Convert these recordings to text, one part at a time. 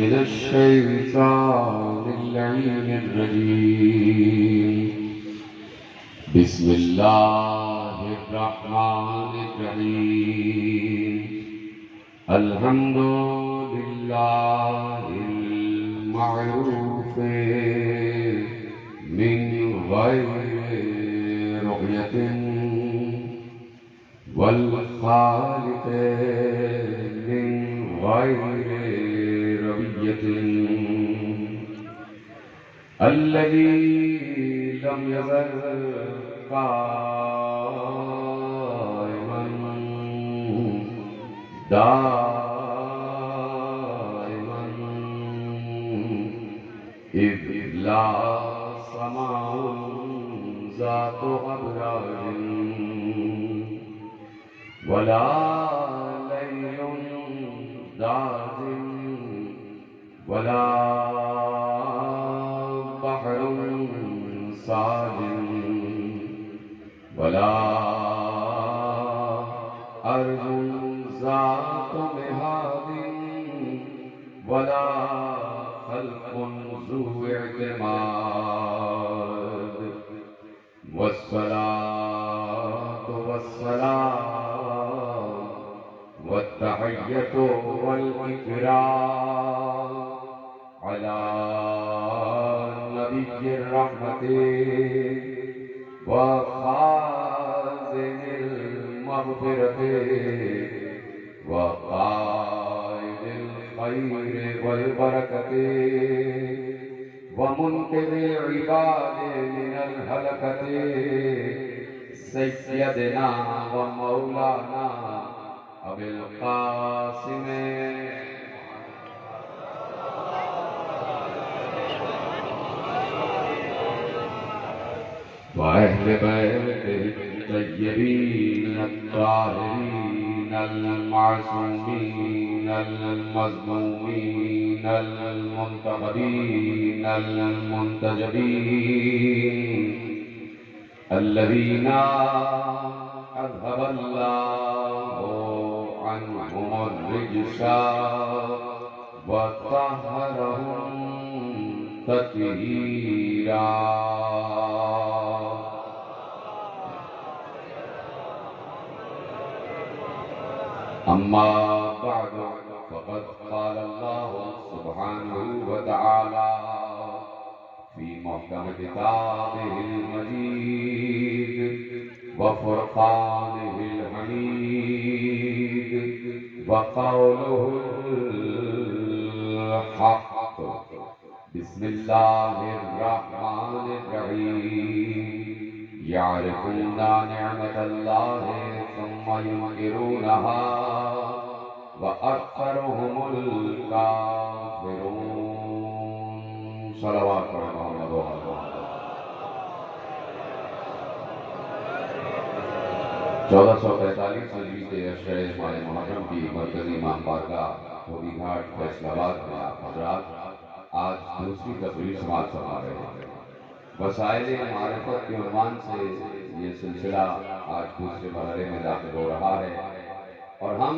من الشيطان اللعين الرجيم بسم الله الرحمن الرحيم الحمد لله المعروف من غير رؤية والخالق من غير ربية الذي لم يزل قائما دائما إذ لا سماء ذات أبراج ولا ليل داج ولا بحر ساج ولا أرض ذات مهاد ولا خلق ذو اعتماد والصلاة والسلام والتحية والإكرام على نبي الرحمة وخازن المغفرة وقائد الخير والبركة ومنقذ العباد من الهلكة سيدنا ومولانا أبي القاسم وأهل بيته الطيبين الطاهرين المعصومين المظلومين المنتقبين المنتجبين الذين أذهب الله عنهم الرجس وطهرهم تطهيرا أما بعد فقد قال الله سبحانه وتعالى في محكم كتابه المجيد وفرقانه الحميد وقوله الحق بسم الله الرحمن الرحيم يعرفون نعمة الله ثم ينكرونها وأكثرهم الكافرون صلوات محمد وعلى 1445 ہجری اشرے ماہ محرم کی مرکزی امام بارگاہ دھوبی گھاٹ فیصل آباد میں آپ حضرات آج دوسری تقریر سماعت فرما رہے ہیں۔ وسائل معرفت کے عنوان سے یہ سلسلہ آج دوسرے مرحلے میں داخل ہو رہا ہے اور ہم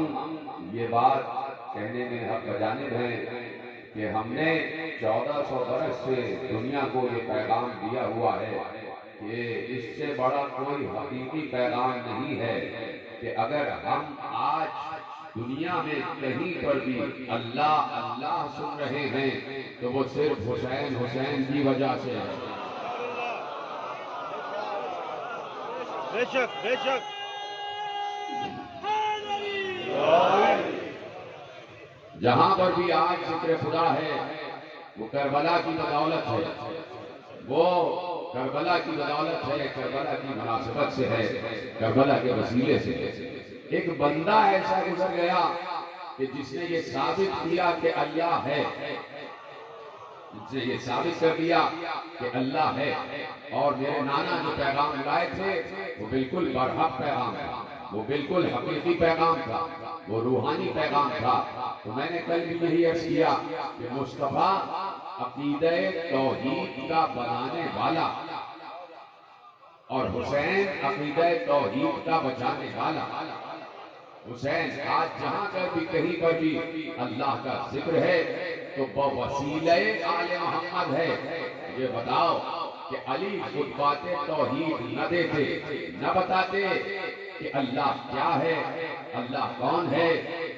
یہ بات کہنے میں حق بجانب ہیں کہ ہم نے 1400 برس سے دنیا کو یہ پیغام دیا ہوا ہے کہ اس سے بڑا کوئی حقیقی پیغام نہیں ہے کہ اگر ہم آج دنیا میں کہیں پر بھی اللہ اللہ سن رہے ہیں تو وہ صرف حسین حسین کی وجہ سے ہے۔ بے شک بے شک جہاں پر بھی آج ذکر خدا ہے وہ کربلا کی بدولت ہے، وہ کربلا کی بدولت ہے، کربلا کی مناسبت سے ہے، کربلا کے وسیلے سے ہے۔ ایک بندہ ایسا گزر گیا کہ جس نے یہ ثابت کیا کہ اللہ ہے، جس نے یہ ثابت کر دیا کہ اللہ ہے، اور میرے نانا جو پیغام لائے تھے وہ بالکل برحق پیغام تھا، وہ بالکل حقیقی پیغام تھا، وہ روحانی پیغام تھا۔ تو میں نے کل بھی یہی عرض کیا کہ مصطفیٰ عقیدہ توحید کا بنانے والا اور حسین عقیدہ توحید کا بچانے والا۔ حسین آج جہاں پر بھی کہیں پر بھی اللہ کا ذکر ہے تو بوسیلہ آل محمد ہے. یہ بتاؤ کہ علی خطبات توحید نہ دیتے، نہ بتاتے کہ اللہ کیا ہے، اللہ کون ہے،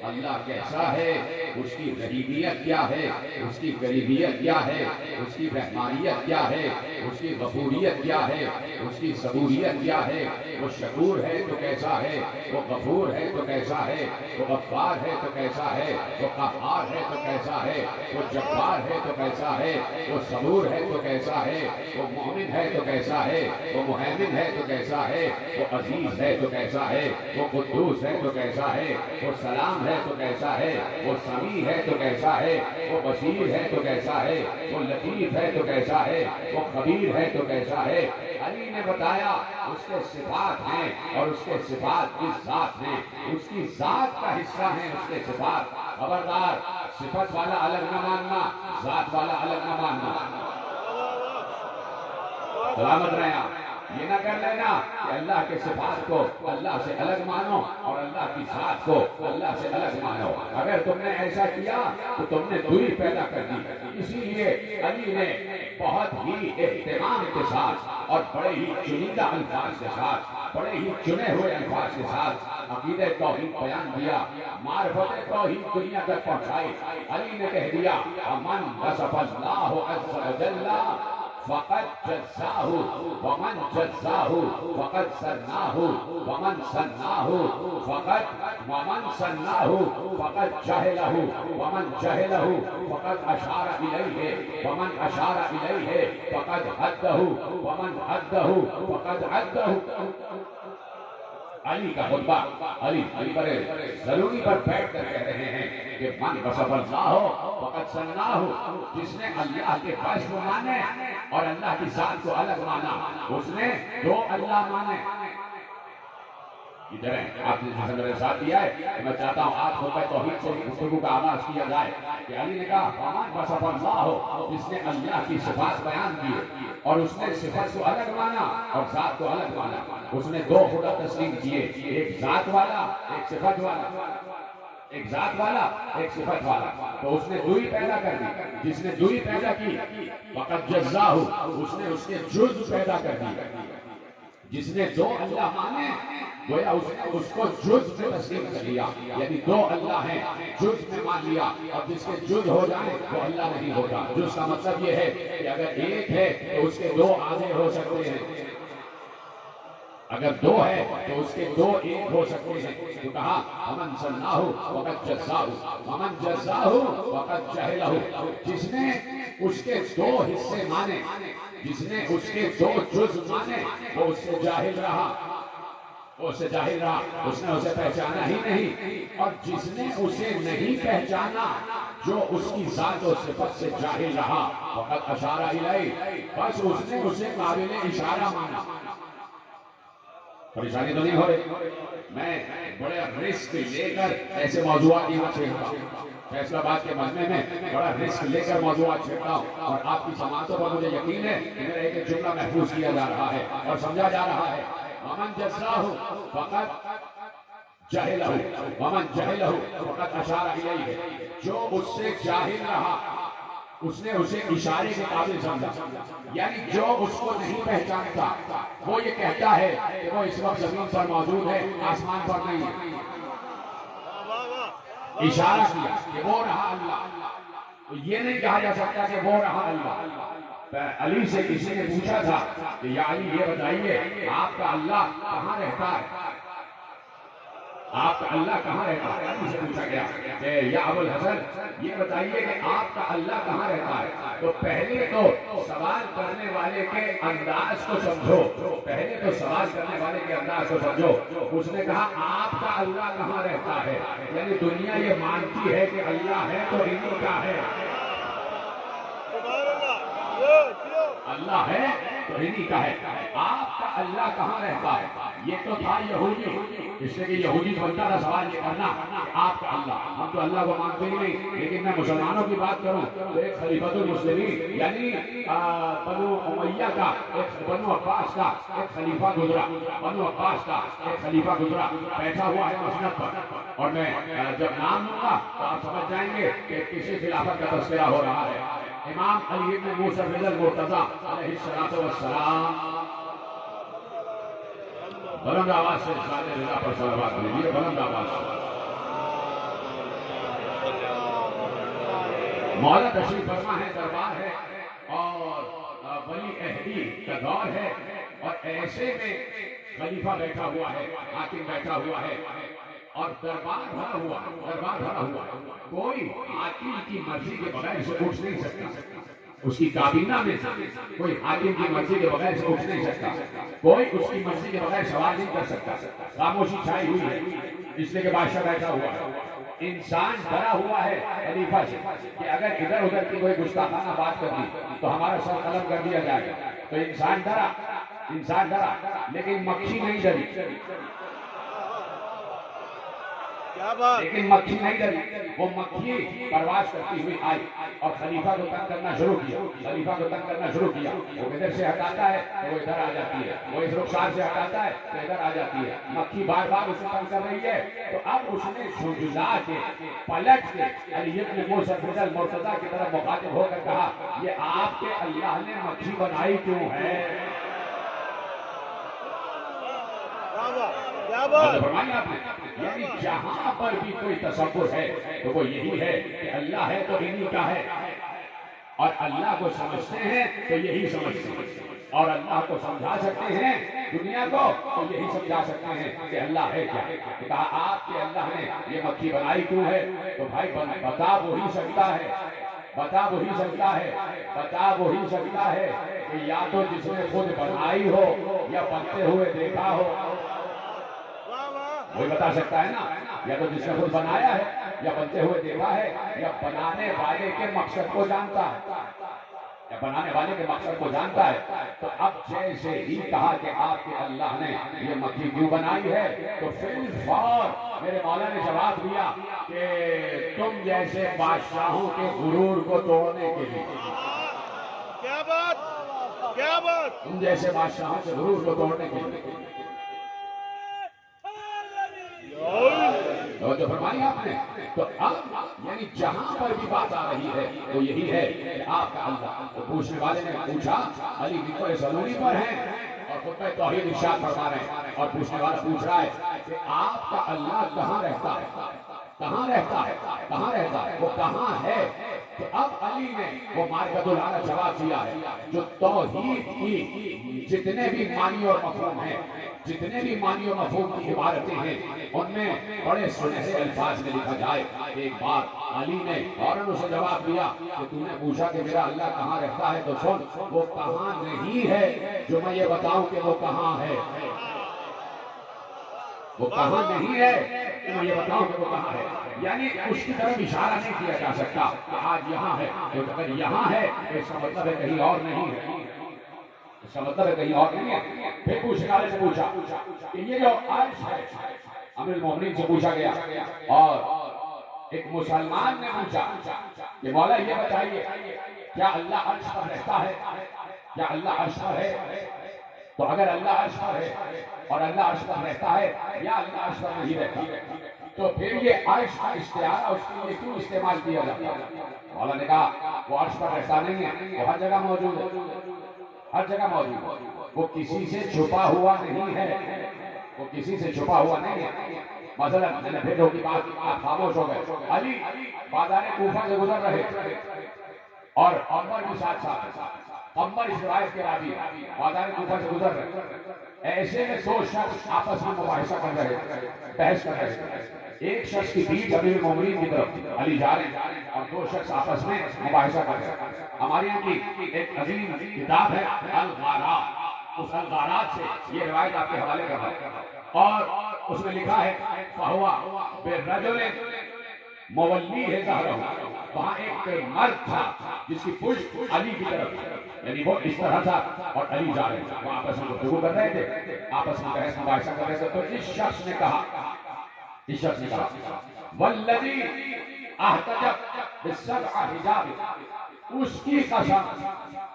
اللہ کیسا ہے، اس کی رحیمیت کیا ہے، اس کی قریبیت کیا ہے، اس کی رحمانیت کیا ہے، اس کی غفوریت کیا ہے، اس کی صبوریت کیا ہے، وہ شکور ہے تو کیسا ہے، وہ غفور ہے تو کیسا ہے، وہ غفار ہے تو کیسا ہے، وہ قہار ہے تو کیسا ہے، وہ جبار ہے تو کیسا ہے، وہ صبور ہے تو کیسا ہے، وہ مومن ہے تو کیسا ہے، وہ مہیمن ہے تو کیسا ہے، وہ عزیز ہے تو کیسا ہے، وہ قدوس ہے تو کیسا ہے، وہ سلام ہے تو کیسا ہے، وہ سمیع ہے تو کیسا ہے، وہ بصیر ہے تو کیسا ہے، وہ لطیف ہے تو کیسا ہے، وہ خبیر ہے تو کیسا ہے. علی نے بتایا اس کے صفات ہیں اور اس کے صفات کی ذات ہیں، اس کی ذات کا حصہ ہیں اس کے صفات. خبردار صفت والا الگ نہ ماننا، ذات والا الگ نہ ماننا. سلامت رہے آپ. یہ نہ کر لینا کہ اللہ کے صفات کو اللہ سے الگ مانو اور اللہ کی ذات کو اللہ سے الگ مانو. اگر تم نے ایسا کیا تو تم نے دوری پیدا کر دی. اسی لیے علی نے بہت ہی اہتمام کے ساتھ اور بڑے ہی چنیدہ الفاظ کے ساتھ، بڑے ہی چنے ہوئے الفاظ کے ساتھ عقیدہ توحید بیان دیا، معرفت توحید دنیا تک پہنچائی. علی نے کہہ دیا من وصف اللہ عز وجل فقد جزاہ ومن جزاہ فقد سناہ ومن سناہ فقد جہلہ ومن جہلہ فقد اشار الیہ ومن اشار الیہ فقد حدہ ومن حدہ فقد عدہ. علی کا خطبہ علی پر ضروری پر بیٹھ کر کہہ رہے ہیں کہ من وصف اللہ فقد سناہ، جس نے اللہ کے وصف مانے اور اللہ کی ذات کو الگ مانا اس نے دو اللہ مانے. ادھر ہیں آپ نے جیسے میرے ساتھ دیا ہے، میں چاہتا ہوں آج خطبہ توحید سے گفتگو کا آغاز کیا جائے کہ علی نے کہا من وصف اللہ، جس نے اللہ کی صفات بیان کیے اور اس نے صفت کو الگ مانا اور ذات کو الگ مانا. اس نے دو خدا تسلیم کیے، ایک ذات والا ایک صفت والا، ایک ذات والا ایک صفت والا. تو اس نے دوئی پیدا کر دی. جس نے دوئی پیدا کی فقد جزاہ، اس نے اس کے جز پیدا کر دی. جس نے دو اللہ مانے گویا اس کو جز میں تسلیم کر لیا، یعنی دو اللہ ہیں جز میں مان لیا. اور جس کے جز ہو جائے وہ اللہ نہیں ہوتا. جز کا مطلب یہ ہے کہ اگر ایک ہے تو اس کے دو آدھے ہو سکتے ہیں، اگر دو ہے تو اس کے دو ایک ہو سکتے ہیں. تو کہا ومن سناہ فقد جزاہ ومن جزاہ فقد جہلہ، جس نے اس کے دو حصے مانے، جس نے اس کے دو جز مانے وہ اس سے جاہل رہا، وہ اس سے جاہل رہا، اس نے اسے پہچانا ہی نہیں. اور جس نے اسے نہیں پہچانا جو اس کی ذات و صفت سے جاہل رہا فقد اشار الیہ، بس اس نے اسے قابل اشارہ مانا. پریشانی تو نہیں ہو رہی؟ میں بڑے رسک لے کر ایسے موضوعات یہاں چھیڑتا ہوں. فیصل آباد کے مجمع میں بڑا رسک لے کر موضوعات چھیڑتا ہوں اور آپ کی سماعتوں پر مجھے یقین ہے کہ میرا ایک جملہ محفوظ کیا جا رہا ہے اور سمجھا جا رہا ہے. ومن جزاہ فقد جہلہ ومن جہلہ فقد اشار الیہ، جو اس سے جاہل رہا اس نے اسے اشارے کے قابل سمجھا. یعنی جو اس کو نہیں پہچانتا وہ یہ کہتا ہے کہ وہ اس وقت زمین پر موجود ہے، آسمان پر نہیں ہے. اشارہ کیا کہ وہ رہا اللہ. تو یہ نہیں کہا جا سکتا کہ وہ رہا اللہ. علی سے کسی نے پوچھا تھا کہ یا علی یہ بتائیے آپ کا اللہ کہاں رہتا ہے، آپ کا اللہ کہاں رہتا ہے. علی سے پوچھا گیا کہ یا ابو الحسن یہ بتائیے کہ آپ کا اللہ کہاں رہتا ہے. تو پہلے تو سوال کرنے والے کے انداز کو سمجھو، پہلے تو سوال کرنے والے کے انداز کو سمجھو. اس نے کہا آپ کا اللہ کہاں رہتا ہے، یعنی دنیا یہ مانتی ہے کہ اللہ ہے تو انہی کا ہے، اللہ ہے تو انہی کا ہے. آپ کا اللہ کہاں رہتا ہے، یہ تو تھا یہودی، اس لیے کہ یہودی بنتا تھا سوال یہ کرنا آپ کا اللہ، ہم تو اللہ کو مانتے ہی نہیں، لیکن میں مسلمانوں کی بات کروں تو ایک خلیفۃ المسلمین یعنی بنو امیہ کا بنو عباس کا ایک خلیفہ گزرا، بنو عباس کا ایک خلیفہ گزرا، بیٹھا ہوا ہے مسند پر، اور میں جب نام لوں گا تو آپ سمجھ جائیں گے کہ کسی خلافت کا تذکرہ ہو رہا ہے۔ امام علی بن موسیٰ رضی المرتضیٰ علیہ السلام، بلند آواز سے ذات رضا پر صلوات بھیجیے، بلند آواز سے۔ مولا تشریف فرما ہے، دربار ہے اور ولی عہدی کا دور ہے، اور ایسے میں خلیفہ بیٹھا ہوا ہے، حاکم بیٹھا ہوا ہے اور دربار بھرا ہوا ہے، دربار بھرا ہوا ہے، کوئی حاکم کی مرضی کے بغیر سے اٹھ نہیں سکتا، اس کی کابینہ میں کوئی حاکم کی مرضی کے بغیر سے اٹھ نہیں سکتا، کوئی اس کی مرضی کے بغیر سوال نہیں کر سکتا، خاموشی چھائی ہوئی ہے، اس لیے کہ بادشاہ بیٹھا ہوا ہے۔ انسان ڈرا ہوا ہے خلیفہ سے کہ اگر ادھر ادھر کی کوئی گستاخانہ بات کر دی تو ہمارا سر قلم کر دیا جائے گا، تو انسان ڈرا، لیکن مکھی نہیں ڈری، لیکن مکھی نہیں ڈری، وہ مکھی پرواز کرتی ہوئی آئی اور خلیفہ کو تنگ کرنا شروع کیا، خلیفہ کو تنگ کرنا شروع کیا، وہ ادھر سے ہٹاتا ہے تو وہ ادھر آ جاتی ہے، وہ اس رخسار سے ہٹاتا ہے تو ادھر آ جاتی ہے، مکھی بار بار اسے تنگ کر رہی ہے، تو اب اس نے جھنجھلا کے پلٹ کے علی بن موسیٰ رضی المرتضیٰ کی طرف مخاطب ہو کر کہا، یہ آپ کے اللہ نے مکھی بنائی کیوں ہے؟ فرمایا آپ نے، یعنی جہاں پر بھی کوئی تصور ہے تو وہ یہی ہے کہ اللہ ہے تو انہی کا ہے، اور اللہ کو سمجھتے ہیں تو یہی سمجھتے ہیں، اور اللہ کو سمجھا سکتے ہیں دنیا کو تو یہی سمجھا سکتے ہیں کہ اللہ ہے کیا۔ کہا آپ کے اللہ نے یہ مکھی بنائی کیوں ہے؟ تو بھائی بتا وہی سکتا ہے، بتا وہی سکتا ہے، بتا وہی سکتا ہے کہ یا تو جس نے خود بنائی ہو یا بنتے ہوئے دیکھا ہو، وہی بتا سکتا ہے نا، یا تو جس نے خود بنایا ہے یا بنتے ہوئے دیکھا ہے یا بنانے والے کے مقصد کو جانتا ہے، یا بنانے والے کے مقصد کو جانتا ہے۔ تو اب جیسے ہی کہا کہ آپ کے اللہ نے یہ مکھی کیوں بنائی ہے تو فی الفور میرے مولا نے جواب دیا کہ تم جیسے بادشاہوں کے غرور کو توڑنے کے لیے، کیا بات، کیا بات، تم جیسے بادشاہوں کے غرور کو توڑنے کے لیے، جو فرمائی آپ نے۔ تو اب یعنی جہاں پر بھی بات آ رہی ہے وہ یہی ہے کہ آپ کا اللہ، تو پوچھنے والے نے پوچھا علی بن سلوری پر ہیں اور خطبہ توحید ارشاد فرما رہے ہیں، اور پوچھنے والا پوچھ رہا ہے کہ آپ کا اللہ کہاں رہتا ہے، کہاں رہتا ہے، کہاں رہتا ہے، وہ کہاں ہے؟ تو اب علی نے وہ مارکت العالی جواب دیا ہے، جو توحید کی جتنے بھی معنی اور مفہوم ہیں، جتنے بھی معنی و مفہوم کی عبارتیں ہیں، ان میں بڑے سنہرے الفاظ میں لکھا جائے۔ ایک بار علی نے فوراً اسے جواب دیا کہ تم نے پوچھا کہ میرا اللہ کہاں رہتا ہے، تو سن، وہ کہاں نہیں ہے جو میں یہ بتاؤں کہ وہ کہاں ہے، وہ کہاں نہیں ہے کہ میں یہ بتاؤں کہ وہ کہاں ہے، یعنی اس کی طرف اشارہ نہیں کیا جا سکتا کہ آج یہاں ہے، کیونکہ اگر یہاں ہے تو اس کا مطلب ہے کہیں اور نہیں ہے، اس کا مطلب ہے کہیں اور نہیں ہے۔ پھر پوچھنے والے سے پوچھا کہ یہ جو عرش ہے، امیر المومنین سے پوچھا گیا، اور ایک مسلمان نے پوچھا کہ مولا یہ بتائیے کیا اللہ عرش پر رہتا ہے، کیا اللہ عرش پر ہے؟ تو اگر اللہ عرش پر ہے اور اللہ عرش پر رہتا ہے یا اللہ عرش پر نہیں رہتا، تو پھر یہ عرش کا استعارہ اس کے لیے کیوں استعمال کیا جاتا ہے؟ مولا نے کہا وہ عرش پر رہتا نہیں ہے، وہ ہر جگہ موجود ہے، ہر جگہ موجود ہے، وہ کسی سے چھپا ہوا نہیں ہے، وہ کسی سے چھپا ہوا نہیں ہے۔ مثلا میں نے بھیجو کی بات آپ خاموش ہو گئے، علی بازار کوفہ سے گزر رہے اور عمر بھی ساتھ ساتھ، عمر اس روایت کے راوی بازار کوفہ سے گزر رہے، ایسے میں دو شخص آپس میں مباحثہ کر رہے، بحث کر رہے، ایک شخص کی پیٹھ امیر المومنین کی طرف علی جا رہے اور دو شخص آپس میں مباحثہ کر رہے۔ ہمارے یہاں کی ایک عظیم کتاب ہے الغارات، اس الغارات سے یہ روایت آپ کے حوالے کر رہا ہے، اور اس میں لکھا ہے فَهُوَ بِالرَّجُلِ مولی ہے ظاہرہ، وہاں ایک مرد تھا جس کی پشت علی کی طرف، یعنی وہ اس طرح تھا اور علی جا رہے تھے، وہ آپس میں گفتگو کر رہے تھے، آپس میں بحث مباحثہ کر رہے تھے، تو اس شخص نے کہا والذی احتجب بالسبع حجاب، اس کی قسم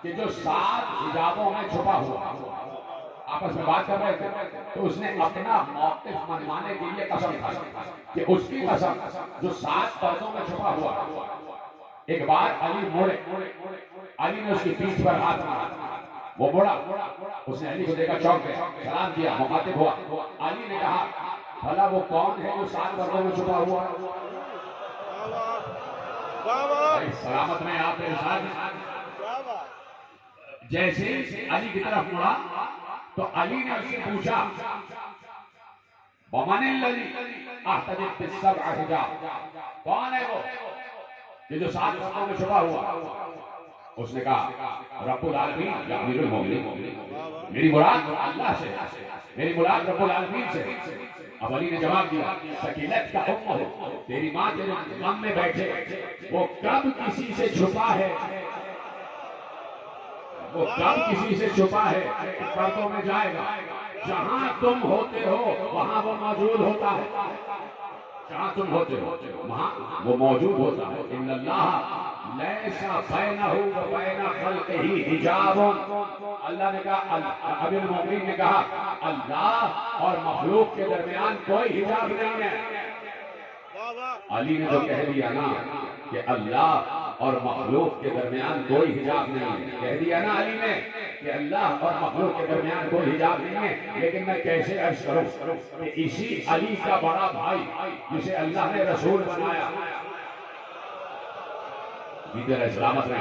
کہ جو 7 حجابوں میں چھپا ہوا، آپس میں بات کر رہے تھے تو اس نے اپنا موقف منوانے کے لیے قسم کھائی کہ اس کی قسم جو 7 پردوں میں چھپا ہوا۔ ایک بار علی مڑے، علی نے اس کی پیٹھ پر ہاتھ مارا، وہ مڑا، اس نے علی کو دیکھا، چونک گیا، سلام کیا، مخاطب ہوا، علی نے کہا بھلا وہ کون ہے جو 7 پردوں میں چھپا ہوا؟ سلامت میں آپ میرے ساتھ۔ جیسے علی کی طرف مڑا تو علی نے اس سے پوچھا وَمَنِ الَّذِي احتجب بالسبع حجاب، کون ہے وہ کہ جو 7 پردوں میں چھپا ہوا؟ اس نے کہا رب العالمین یا امیر المومنین، میری مراد اللہ سے، میری مراد رب العالمین سے۔ اب علی نے جواب دیا سکینت کا حکم ہے، تیری ماں تیرے غم میں بیٹھے، وہ کب کسی سے چھپا ہے، وہ کب کسی سے چھپا ہے، پردوں میں جائے گا، جہاں تم ہوتے ہو وہاں وہ موجود ہوتا ہے، جہاں تم ہوتے ہو وہاں وہ موجود ہوتا ہے۔ ان اللہ لیس بینہ و بین خلقہ حجاب، اللہ نے کہا، امیر المومنین نے کہا اللہ اور مخلوق کے درمیان کوئی حجاب نہیں ہے۔ علی نے تو کہہ دیا نا کہ اللہ اور مخلوق کے درمیان کوئی حجاب نہیں ہے، کہہ دیا نا علی نے کہ اللہ اور مخلوق کے درمیان کوئی حجاب نہیں ہے، لیکن میں کیسے عرض کروں کہ اسی علی کا بڑا بھائی جسے اللہ نے رسول بنایا، سلامت رہے،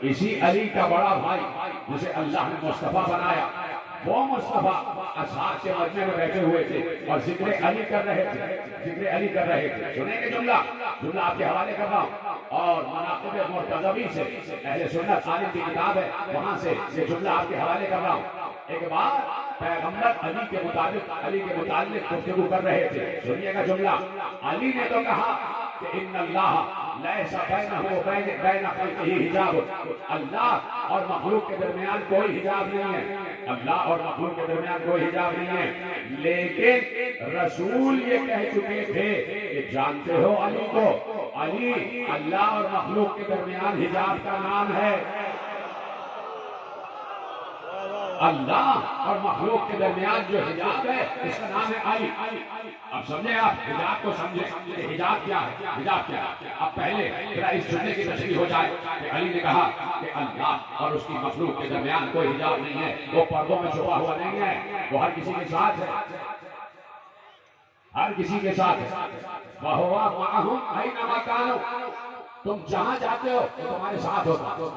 اسی علی کا بڑا بھائی جسے اللہ نے مصطفیٰ بنایا، وہ مصطفیٰ اصحاب کے مجمع میں بیٹھے ہوئے تھے اور ذکر علی کر رہے تھے، ذکر علی کر رہے تھے۔ سنیں گے جملہ آپ کے حوالے کر رہا ہوں، اور مناقب مرتضوی سے اہل سنت عالم کی کتاب ہے، وہاں سے یہ جملہ آپ کے حوالے کر رہا ہوں۔ ایک بار پیغمبر علی کے متعلق گفتگو کر رہے تھے، سنیے گا جملہ، علی نے تو کہا کہ ان اللہ لیس بینہ و بین خلقہ حجاب، اللہ اور مخلوق کے درمیان کوئی حجاب نہیں ہے، اللہ اور مخلوق کے درمیان کوئی حجاب نہیں ہے، لیکن رسول یہ کہہ چکے تھے کہ جانتے ہو علی کو، علی اللہ اور مخلوق کے درمیان حجاب کا نام ہے، اللہ اور مخلوق کے درمیان جو حجاب ہے اس کا نام ہے علی۔ اب سمجھے آپ حجاب کو سمجھے کہ حجاب کیا ہے، حجاب کیا ہے۔ اب پہلے ذرا اس جملے کی تشریح ہو جائے کہ علی نے کہا کہ اللہ اور اس کی مخلوق کے درمیان کوئی حجاب نہیں ہے، وہ پردوں میں چھپا ہوا نہیں ہے، وہ ہر کسی کے ساتھ ہے، ہر کسی کے ساتھ ہے۔ وَهُوَ مَعَهُمْ أَيْنَمَا كَانُوا، تم جہاں جاتے ہو وہ تمہارے ساتھ ہوتا ہے۔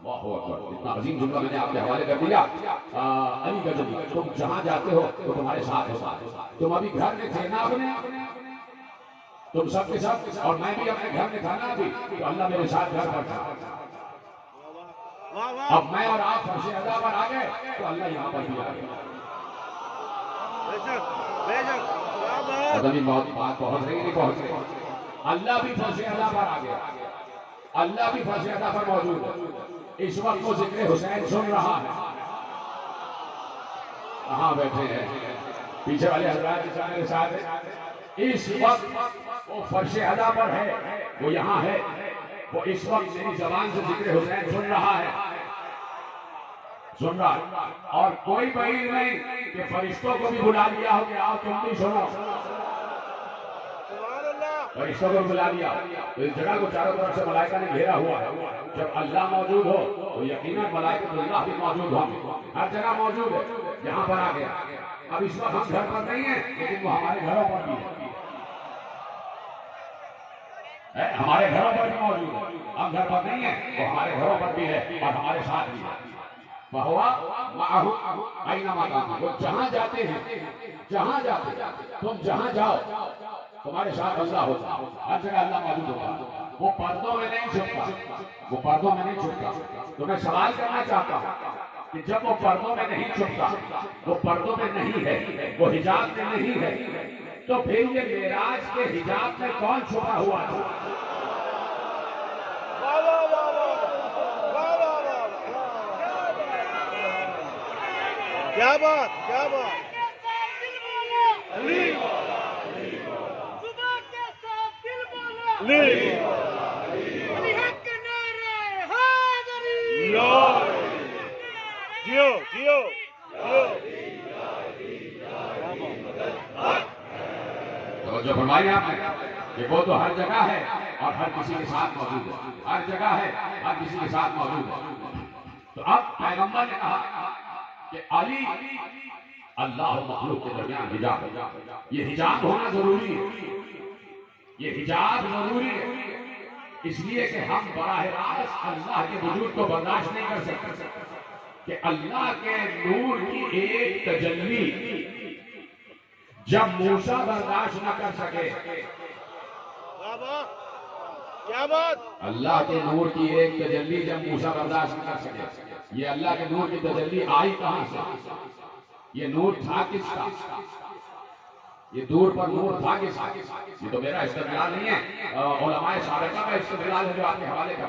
اللہ اکبر، اتنا عظیم جملہ میں نے آپ کے حوالے کر دیا، علی کا جملہ، تم جہاں جاتے ہو وہ تمہارے ساتھ ہوتا ہے۔ تم ابھی گھر میں تھے نا اپنے، تم سب کے ساتھ، اور میں بھی اپنے گھر میں تھا نا ابھی، تو اللہ میرے ساتھ گھر پر تھا۔ اب میں اور آپ فرش اعلیٰ پر آ گئے تو اللہ یہاں پر بھی آ گیا۔ بات پہنچ رہی نہیں پہنچ رہی، اللہ بھی فرش اعلیٰ پر آ گیا، اللہ بھی فرش اعلیٰ پر موجود ہے۔ اس وقت وہ ذکر حسین سن رہا ہے، کہاں بیٹھے ہیں پیچھے والے حضرات جس میرے ساتھ ہیں، اس وقت وہ فرش اعلیٰ پر ہے، وہ یہاں ہے، وہ اس وقت میری زبان سے ذکر حسین سن رہا ہے، سن رہا ہے، اور کوئی بعید نہیں کہ فرشتوں کو بھی بلا لیا ہو کہ آؤ تم بھی سنو، فرشتوں کو بلا لیا۔ تو اس جگہ کو چاروں طرف سے ملائکہ نے گھیرا ہوا ہے، جب اللہ موجود ہو تو یقیناً ملائکۃ اللہ بھی موجود ہوں، ہر جگہ موجود ہے، یہاں پر آ گیا۔ اب اس وقت ہم گھر پر نہیں ہیں لیکن وہ ہمارے گھروں پر بھی ہے، ہمارے گھروں پر بھی موجود ہے، ہم گھر پر نہیں ہیں، وہ ہمارے گھروں پر بھی ہے اور ہمارے ساتھ بھی ہے۔ وَهُوَ مَعَهُمْ أَيْنَمَا كَانُوا، وہ جہاں جاتے ہیں، جہاں جاتے تم جہاں جاؤ تمہارے ساتھ اللہ ہوتا، ہر جگہ اللہ موجود ہوتا، وہ پردوں میں نہیں چھپتا، وہ پردوں میں نہیں چھپتا۔ تو میں سوال کرنا چاہتا ہوں کہ جب وہ پردوں میں نہیں چھپتا، وہ پردوں میں نہیں ہے، وہ حجاب میں نہیں ہے، تو پھر یہ معراج کے حجاب میں کون چھپا ہوا تھا؟ واہ واہ واہ واہ واہ واہ واہ کیا بات کیا بات علی صبح کے ساتھ دل بولا علی علی حق کے نعرے حیدری جیو جیو جیو جو فرمایا آپ نے کہ وہ تو ہر جگہ ہے اور ہر کسی کے ساتھ موجود ہے، ہر جگہ ہے ہر کسی کے ساتھ موجود ہے۔ تو اب پیغمبر نے کہا کہ علی اللہ و مخلوق کے درمیان حجاب ہے، یہ حجاب ہونا ضروری ہے، یہ حجاب ضروری ہے، اس لیے کہ ہم براہ راست اللہ کے وجود کو برداشت نہیں کر سکتے کہ اللہ کے نور کی ایک تجلی جب موسیٰ برداشت نہ کر سکے، واہ واہ کیا بات اللہ کے نور کی ایک تجلی جب موسیٰ برداشت نہ کر سکے، یہ اللہ کے نور کی تجلی آئی کہاں سے؟ یہ نور تھا کس کا؟ یہ دور پر نور تھا کس کا؟ یہ تو میرا استدلال نہیں ہے، علماء سابقہ کا استدلال ہے جو آپ کے حوالے کا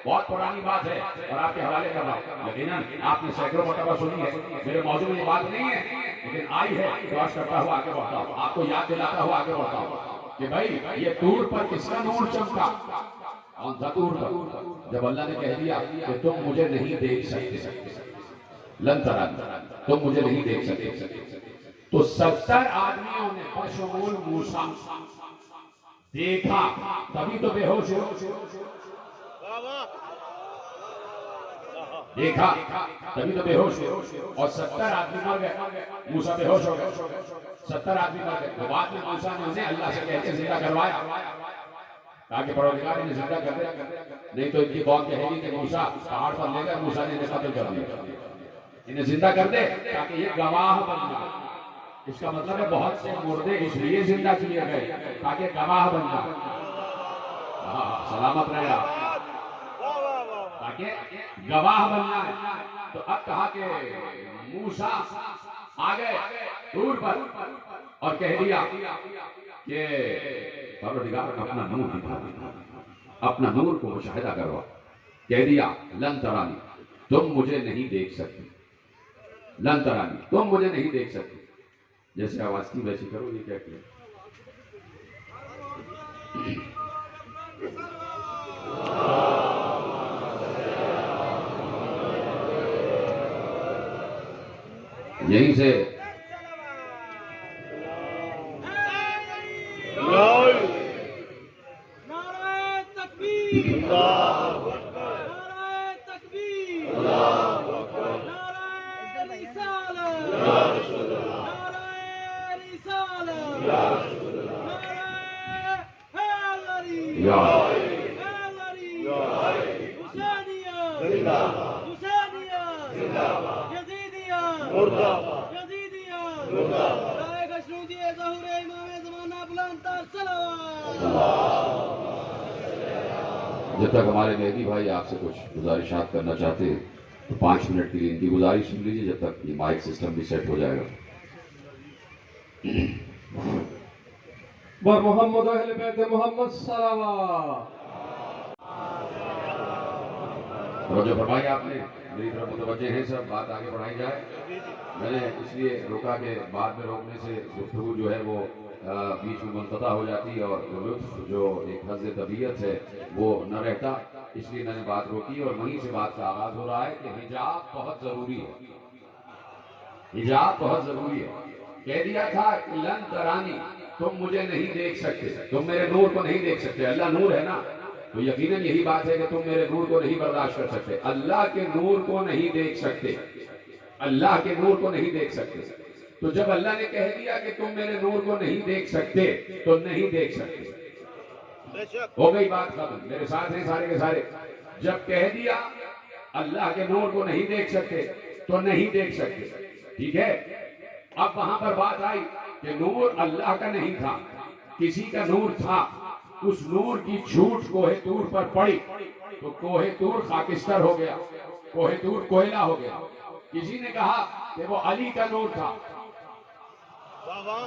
بہت پرانی بات ہے اور آپ کے حوالے کا بات یقیناً آپ نے سینکڑوں مرتبہ سنی ہے، میرے موضوع میں یہ بات نہیں ہے لیکن آئی ہے تو عرض کرتا ہوا آگے بڑھتا ہوں، آپ کو یاد دلاتا ہوا آگے بڑھتا ہوں کہ بھائی یہ دور پر کس کا نور چمکا؟ کون تھا دور پر؟ جب اللہ نے کہہ دیا کہ تم مجھے نہیں دیکھ سکتے، لن ترانی، تم مجھے نہیں دیکھ سکتے، تو 70 آدمیوں نے بشمول موسیٰ دیکھا تبھی تو بے ہوش ہو، واہ واہ دیکھا تبھی تو بے ہوش ہو، اور 70 آدمی مر گئے، موسیٰ بے ہوش ہو گئے، 70 آدمی مر گئے، تو بعد میں موسیٰ نے انہیں اللہ سے کہہ کے زندہ کروایا تاکہ پروردگار انہیں زندہ کر دے، نہیں تو ان کی قوم کہے گی کہ موسیٰ پہاڑ پر لے گئے، موسیٰ نے انہیں قتل کر دیا، انہیں زندہ کر دے تاکہ یہ گواہ بن جائے۔ اس کا مطلب ہے بہت سے مردے اس لیے زندہ کیے گئے تاکہ گواہ بن جائے، سلامت رہے آپ، واہ واہ واہ تاکہ گواہ بن جائے۔ تو اب کہا کہ موسیٰ آ گئے دور پر اور کہہ دیا کہ پروردگار اپنا نور دکھا، اپنا نور کو مشاہدہ کروا، کہہ دیا لن ترانی، تم مجھے نہیں دیکھ سکتے، لن ترانی، تم مجھے نہیں دیکھ سکتے، جیسے آواز کی ویسی کرو، یہ کیا کیا یہیں سے نعرہ تکبیر، نعرہ تکبیر، نعرہ رسالت، نعرہ رسالت، نعرہ حیدری، حیدری، حسینیہ، حسینیہ، یزیدیہ، یزیدیہ، رائے گشنودی ظہور امام زمانہ بلند تر صلوات۔ جب تک ہمارے مہدی بھائی آپ سے کچھ گزارشات کرنا چاہتے ہیں تو 5 منٹ کے لیے ان کی گزارش سن لیجیے جب تک یہ مائک سسٹم بھی سیٹ ہو جائے گا۔ بر محمد و اہل بیت محمد صلوات۔ توجہ فرمائی آپ نے، میری طرف متوجہ ہیں سب، بات آگے بڑھائی جائے۔ میں نے اس لیے روکا کہ بعد میں روکنے سے گفتگو جو ہے وہ بیچ میں منقطع ہو جاتی اور لطف جو ایک حظ طبیعت ہے وہ نہ رہتا، اس لیے میں نے بات روکی اور وہیں سے بات کا آغاز ہو رہا ہے کہ حجاب بہت ضروری ہے، حجاب بہت ضروری ہے۔ کہہ دیا تھا لن ترانی، تم مجھے نہیں دیکھ سکتے، تم میرے نور کو نہیں دیکھ سکتے، اللہ نور ہے نا، تو یقیناً یہی بات ہے کہ تم میرے نور کو نہیں برداشت کر سکتے، اللہ کے نور کو نہیں دیکھ سکتے، اللہ کے نور کو نہیں دیکھ سکتے۔ تو جب اللہ نے کہہ دیا کہ تم میرے نور کو نہیں دیکھ سکتے تو نہیں دیکھ سکتے، بے شک ہو گئی بات ختم، میرے ساتھ ہیں سارے کے سارے۔ جب کہہ دیا اللہ کے نور کو نہیں دیکھ سکتے تو نہیں دیکھ سکتے، ٹھیک ہے۔ اب وہاں پر بات آئی کہ نور اللہ کا نہیں تھا، کسی کا نور تھا، اس نور کی جھوٹ کوہ طور پر پڑی تو کوہ طور خاکستر ہو گیا، کوہ طور کوئلہ ہو گیا۔ کسی نے کہا کہ وہ علی کا نور تھا، واہ واہ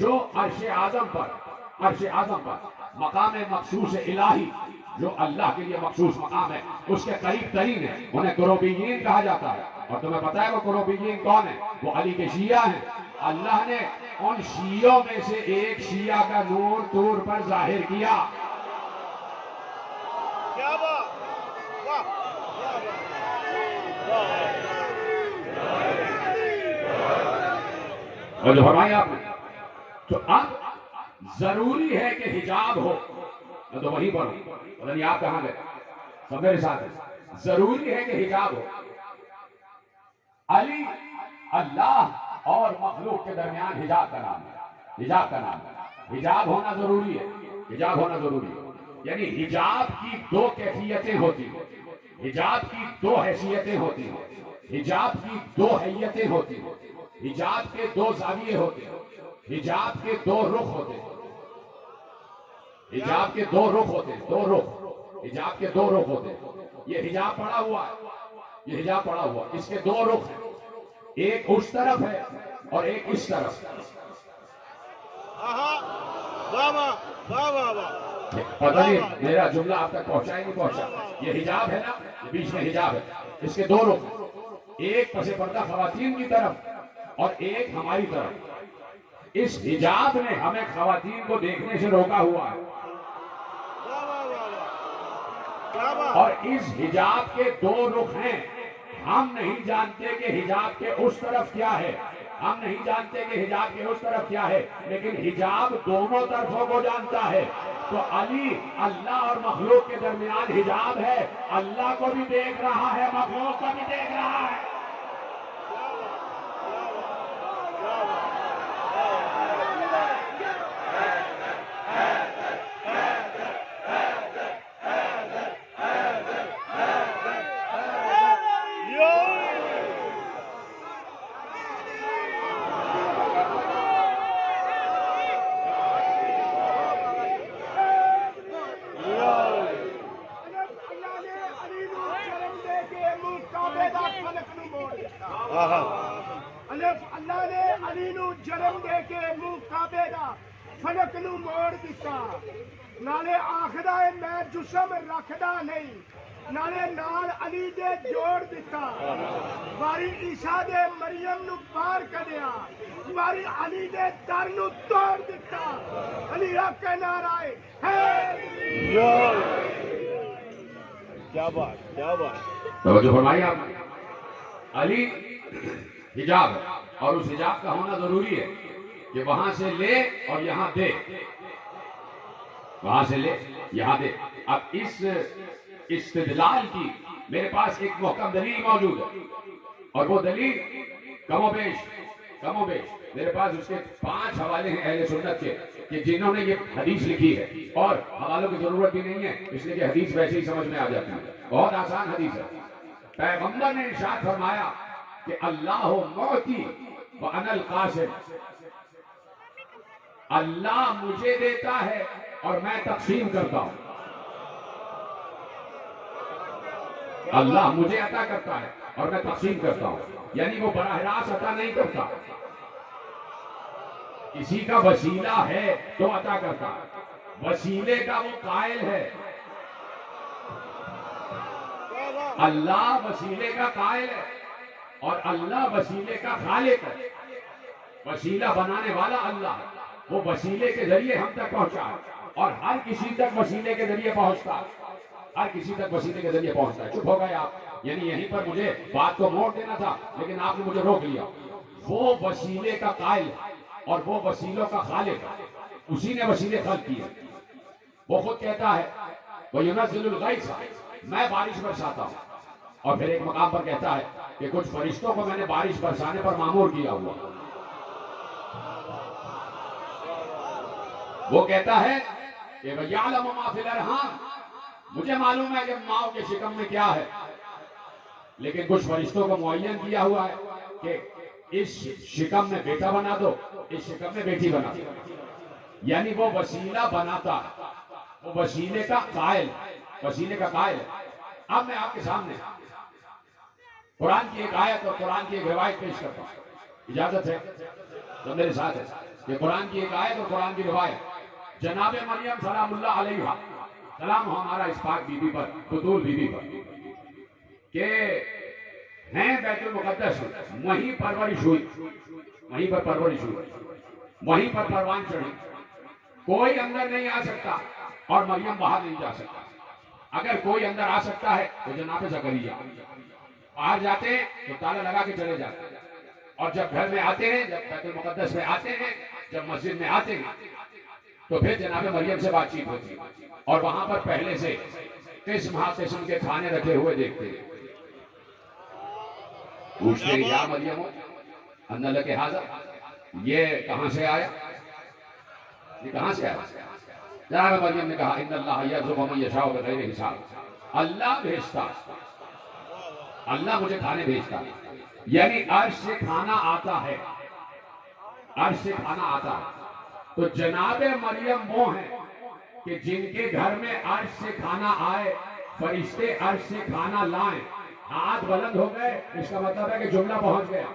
جو عرش اعظم پر مقام مخصوص الہی، جو اللہ کے لیے مخصوص مقام ہے، اس کے قریب ترین ہے، انہیں قربیین کہا جاتا ہے۔ اور تمہیں پتہ ہے وہ قربیین کون ہیں؟ وہ علی کے شیعہ ہیں۔ اللہ نے ان شیعوں میں سے ایک شیعہ کا نور طور پر ظاہر کیا۔ کیا بات، واہ اور جو فرمایا آپ نے، تو اب ضروری ہے کہ حجاب ہو۔ میں تو وہیں پر ہوں، پتہ نہیں آپ کہاں گئے، سب میرے ساتھ ہیں۔ ضروری ہے کہ حجاب ہو۔ علی اللہ اور مخلوق کے درمیان حجاب کا نام ہے، حجاب کا نام ہے۔ حجاب ہونا ضروری ہے، حجاب ہونا ضروری ہے۔ یعنی حجاب کی دو کیفیتیں ہوتی ہیں، حجاب کی دو حیثیتیں ہوتی ہیں، حجاب کی دو حیتیں ہوتی ہیں، حجاب کے دو زاویے ہوتے ہیں، حجاب کے دو رخ ہوتے ہیں، حجاب کے دو رخ ہوتے ہیں، دو رخ، حجاب کے دو رخ ہوتے ہیں۔ یہ حجاب پڑا ہوا ہے، یہ حجاب پڑا ہوا، اس کے دو رخ ہیں، ایک اس طرف ہے اور ایک اس طرف۔ واہ واہ واہ واہ واہ، پتہ نہیں میرا جملہ آپ تک پہنچا ہی نہیں پہنچا۔ یہ حجاب ہے نا، یہ بیچ میں حجاب ہے، اس کے دو رخ ہیں، ایک پس پردہ خواتین کی طرف اور ایک ہماری طرف۔ اس حجاب نے ہمیں خواتین کو دیکھنے سے روکا ہوا ہے، واہ واہ واہ واہ، کیا بات، اور اس حجاب کے دو رخ ہیں۔ ہم نہیں جانتے کہ حجاب کے اس طرف کیا ہے، ہم نہیں جانتے کہ حجاب کے اس طرف کیا ہے، لیکن حجاب دونوں طرفوں کو جانتا ہے۔ تو علی اللہ اور مخلوق کے درمیان حجاب ہے، اللہ کو بھی دیکھ رہا ہے، مخلوق کو بھی دیکھ رہا ہے۔ اللہ نے علی نو جنم دے کے منہ کعبے دا فلک نو موڑ دیتا، نالے آخدا ہے میں جسم رکھدا نہیں، نالے نال علی دے جوڑ دیتا، باری عیسیٰ دے مریم نو پار کڈیا، باری علی دے در نو توڑ دیتا۔ علی حق کے نعرہ ہے، کیا بات، کیا بات، توجہ فرمائی آپ نے۔ علی حجاب ہے، اور اس حجاب کا ہونا ضروری ہے کہ وہاں سے لے اور یہاں دے، وہاں سے لے یہاں دے۔ اب اس استدلال کی میرے پاس ایک محکم دلیل موجود ہے، اور وہ دلیل کم و بیش میرے پاس اس کے 5 حوالے ہیں اہل سنت کے، کہ جنہوں نے یہ حدیث لکھی ہے، اور حوالوں کی ضرورت بھی نہیں ہے، اس لیے کہ حدیث ویسے ہی سمجھ میں آ جاتی ہے، بہت آسان حدیث ہے۔ پیغمبر نے ارشاد فرمایا کہ اللہ معطی وانا القاسم، اللہ مجھے دیتا ہے اور میں تقسیم کرتا ہوں، اللہ مجھے عطا کرتا ہے اور میں تقسیم کرتا ہوں، یعنی وہ براہ راست عطا نہیں کرتا، کسی کا وسیلہ ہے تو عطا کرتا ہے، وسیلے کا وہ قائل ہے، اللہ وسیلے کا قائل ہے اور اللہ وسیلے کا خالق ہے۔ وسیلہ بنانے والا اللہ ہے، وہ وسیلے کے ذریعے ہم تک پہنچا ہے، اور ہر کسی تک وسیلے کے ذریعے پہنچتا ہے، ہر کسی تک وسیلے کے ذریعے پہنچتا ہے۔ چپ ہو گئے آپ، یعنی یہیں پر مجھے بات کو موڑ دینا تھا، لیکن آپ نے مجھے روک لیا۔ وہ وسیلے کا قائل ہے اور وہ وسیلوں کا خالق ہے، اسی نے وسیلے خلق کیے۔ وہ خود کہتا ہے وَيُنَزِّلُ الْغَيْثَ، میں بارش برساتا ہوں، اور پھر ایک مقام پر کہتا ہے کہ کچھ فرشتوں کو میں نے بارش برسانے پر مامور کیا ہوا۔ وہ کہتا ہے کہ وَيَعْلَمُ مَا فِي الْأَرْحَامِ، مجھے معلوم ہے کہ ماؤں کے شکم میں کیا ہے، لیکن کچھ فرشتوں کو معین کیا ہوا ہے کہ اس شکم میں بیٹا بنا دو، اس شکم میں بیٹی بنا دو، یعنی وہ وسیلہ بناتا ہے، وہ وسیلے کا قائل ہے، وسیلے کا قائل ہے۔ اب میں آپ کے سامنے قرآن کی ایک آیت اور قرآن کی ایک روایت پیش کرتا ہوں، اجازت ہے تو میرے ساتھ ہے۔ یہ قرآن کی ایک آیت اور قرآن کی روایت، جناب مریم سلام اللہ علیہ، سلام ہو ہمارا اس پاک بی بی پر، بطول بی بی پر، کہ ہیں بیت المقدس، وہیں پرورش ہوئی، وہیں پر پرورش ہوئی، وہیں پر پروان چڑھی، کوئی اندر نہیں آ سکتا اور مریم باہر نہیں جا سکتا۔ اگر کوئی اندر آ سکتا ہے تو جناب زکریا، باہر جاتے ہیں تو تالا لگا کے چلے جاتے ہیں، اور جب گھر میں آتے ہیں، جب بیت المقدس میں آتے ہیں، جب مسجد میں آتے ہیں تو پھر جناب مریم سے بات چیت ہوتی ہے، اور وہاں پر پہلے سے قسم ہا قسم کے کھانے رکھے ہوئے دیکھتے ہیں، پوچھتے ہیں یا مریم ان لک ھذا، یہ کہاں سے آیا، یہ کہاں سے آیا؟ جناب مریم نے کہا ان اللہ یرزق من یشاء بغیر حساب، اللہ بھیجتا، اللہ مجھے کھانے بھیجتا، یعنی عرش سے کھانا آتا ہے، عرش سے کھانا آتا ہے۔ تو جناب مریم وہ ہیں کہ جن کے گھر میں عرش سے کھانا آئے، فرشتے عرش سے کھانا لائیں، ہاتھ بلند ہو گئے، اس کا مطلب ہے کہ جملہ پہنچ گیا،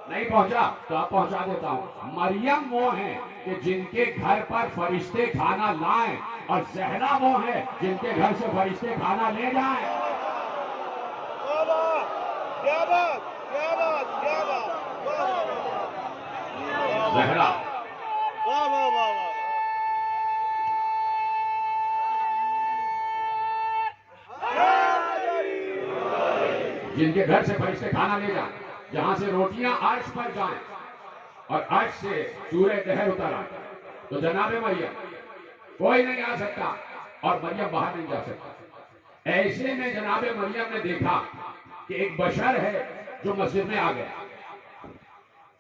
نہیں پہنچا تو آپ پہنچا دیتا ہوں۔ مریم وہ ہیں کہ جن کے گھر پر فرشتے کھانا لائیں، اور زہرا وہ ہیں جن کے گھر سے فرشتے کھانا لے جائیں۔ کیا بات، کیا بات، کیا بات، زہرا واہ واہ واہ واہ، جن کے گھر سے فرشتے کھانا لے جائیں، جہاں سے روٹیاں عرش پر جائیں اور عرش سے سورہ دہر اتر آئے، تو جناب مریم کوئی نہیں آ سکتا اور مریم باہر نہیں جا سکتا۔ ایسے میں جناب مریم نے دیکھا کہ ایک بشر ہے جو مسجد میں آ گیا،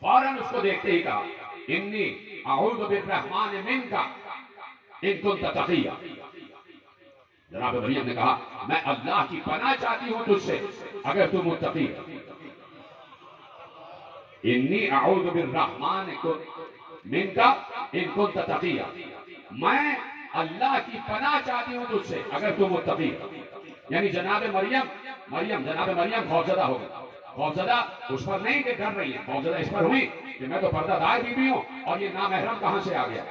فوراً اس کو دیکھتے ہی کہا انی اعوذ بالرحمن منک ان کنت تقیا، جناب مریم نے کہا میں اللہ کی پناہ چاہتی ہوں تجھ سے اگر تو متقی ہے، انی اعوذ بالرحمن منک ان کنت تقیا، میں اللہ کی پناہ چاہتی ہوں تجھ سے اگر تو متقی ہے۔ یعنی جناب مریم خوفزدہ ہو گئی، خوفزدہ اس پر نہیں کہ ڈر رہی ہے، خوفزدہ اس پر ہوئی کہ میں تو پردہ دار بی بی ہوں اور یہ نامحرم کہاں سے آ گیا،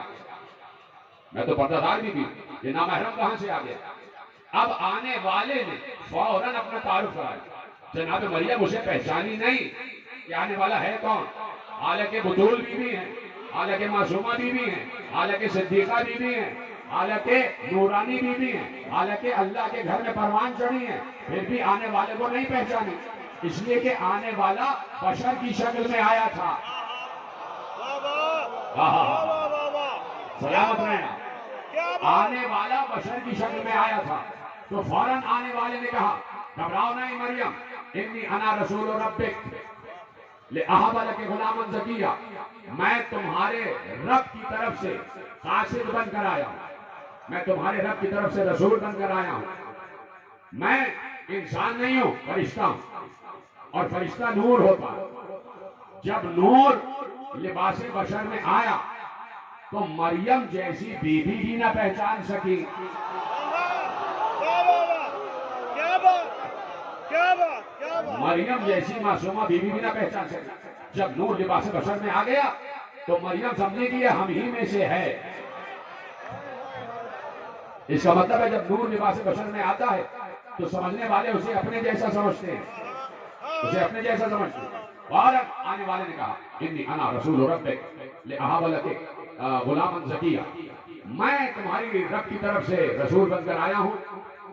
میں تو پردہ دار بی بی ہوں، یہ نامحرم کہاں سے آ گیا۔ اب آنے والے نے فوراً اپنا تعارف کرایا، جناب مریم اسے پہچانی نہیں کہ آنے والا ہے کون، حالانکہ بطول بی بی ہیں، حالانکہ معصومہ بی بی ہیں، حالانکہ صدیقہ بی بی ہیں، حالانکہ نورانی بی بی ہیں، حالانکہ اللہ کے گھر میں پروان چڑھی ہیں، پھر بھی آنے والے کو نہیں پہچانی، اس لیے کہ آنے والا بشر کی شکل میں آیا تھا۔ سلامت رہنا، آنے والا بشر کی شکل میں آیا تھا، تو فوراً آنے والے نے کہا گھبراؤ نہیں مریم، انی انا رسول ربک لأہب لک غلاما زکیہ، میں تمہارے رب کی طرف سے قاصد بن کر آیا ہوں، میں تمہارے رب کی طرف سے رسول بن کر آیا ہوں، میں انسان نہیں ہوں، فرشتہ ہوں، اور فرشتہ نور ہوتا ہے، جب نور لباس بشر میں آیا تو مریم جیسی بی بی بھی نہ پہچان سکی، کیا بات، کیا بات، کیا بات، مریم جیسی معصومہ بی بی بھی نہ پہچان سکی۔ جب نور لباس بشر میں آ گیا تو مریم سمجھے کہ یہ ہم ہی میں سے ہے، اس کا مطلب ہے جب نور لباس بشر میں آتا ہے تو سمجھنے والے اسے اپنے جیسا سمجھتے ہیں، اسے اپنے جیسا سمجھتے ہیں۔ اور آنے والے نے کہا انی انا رسول ربک لأہب لک غلاما زکیہ، میں تمہاری رب کی طرف سے رسول بن کر آیا ہوں،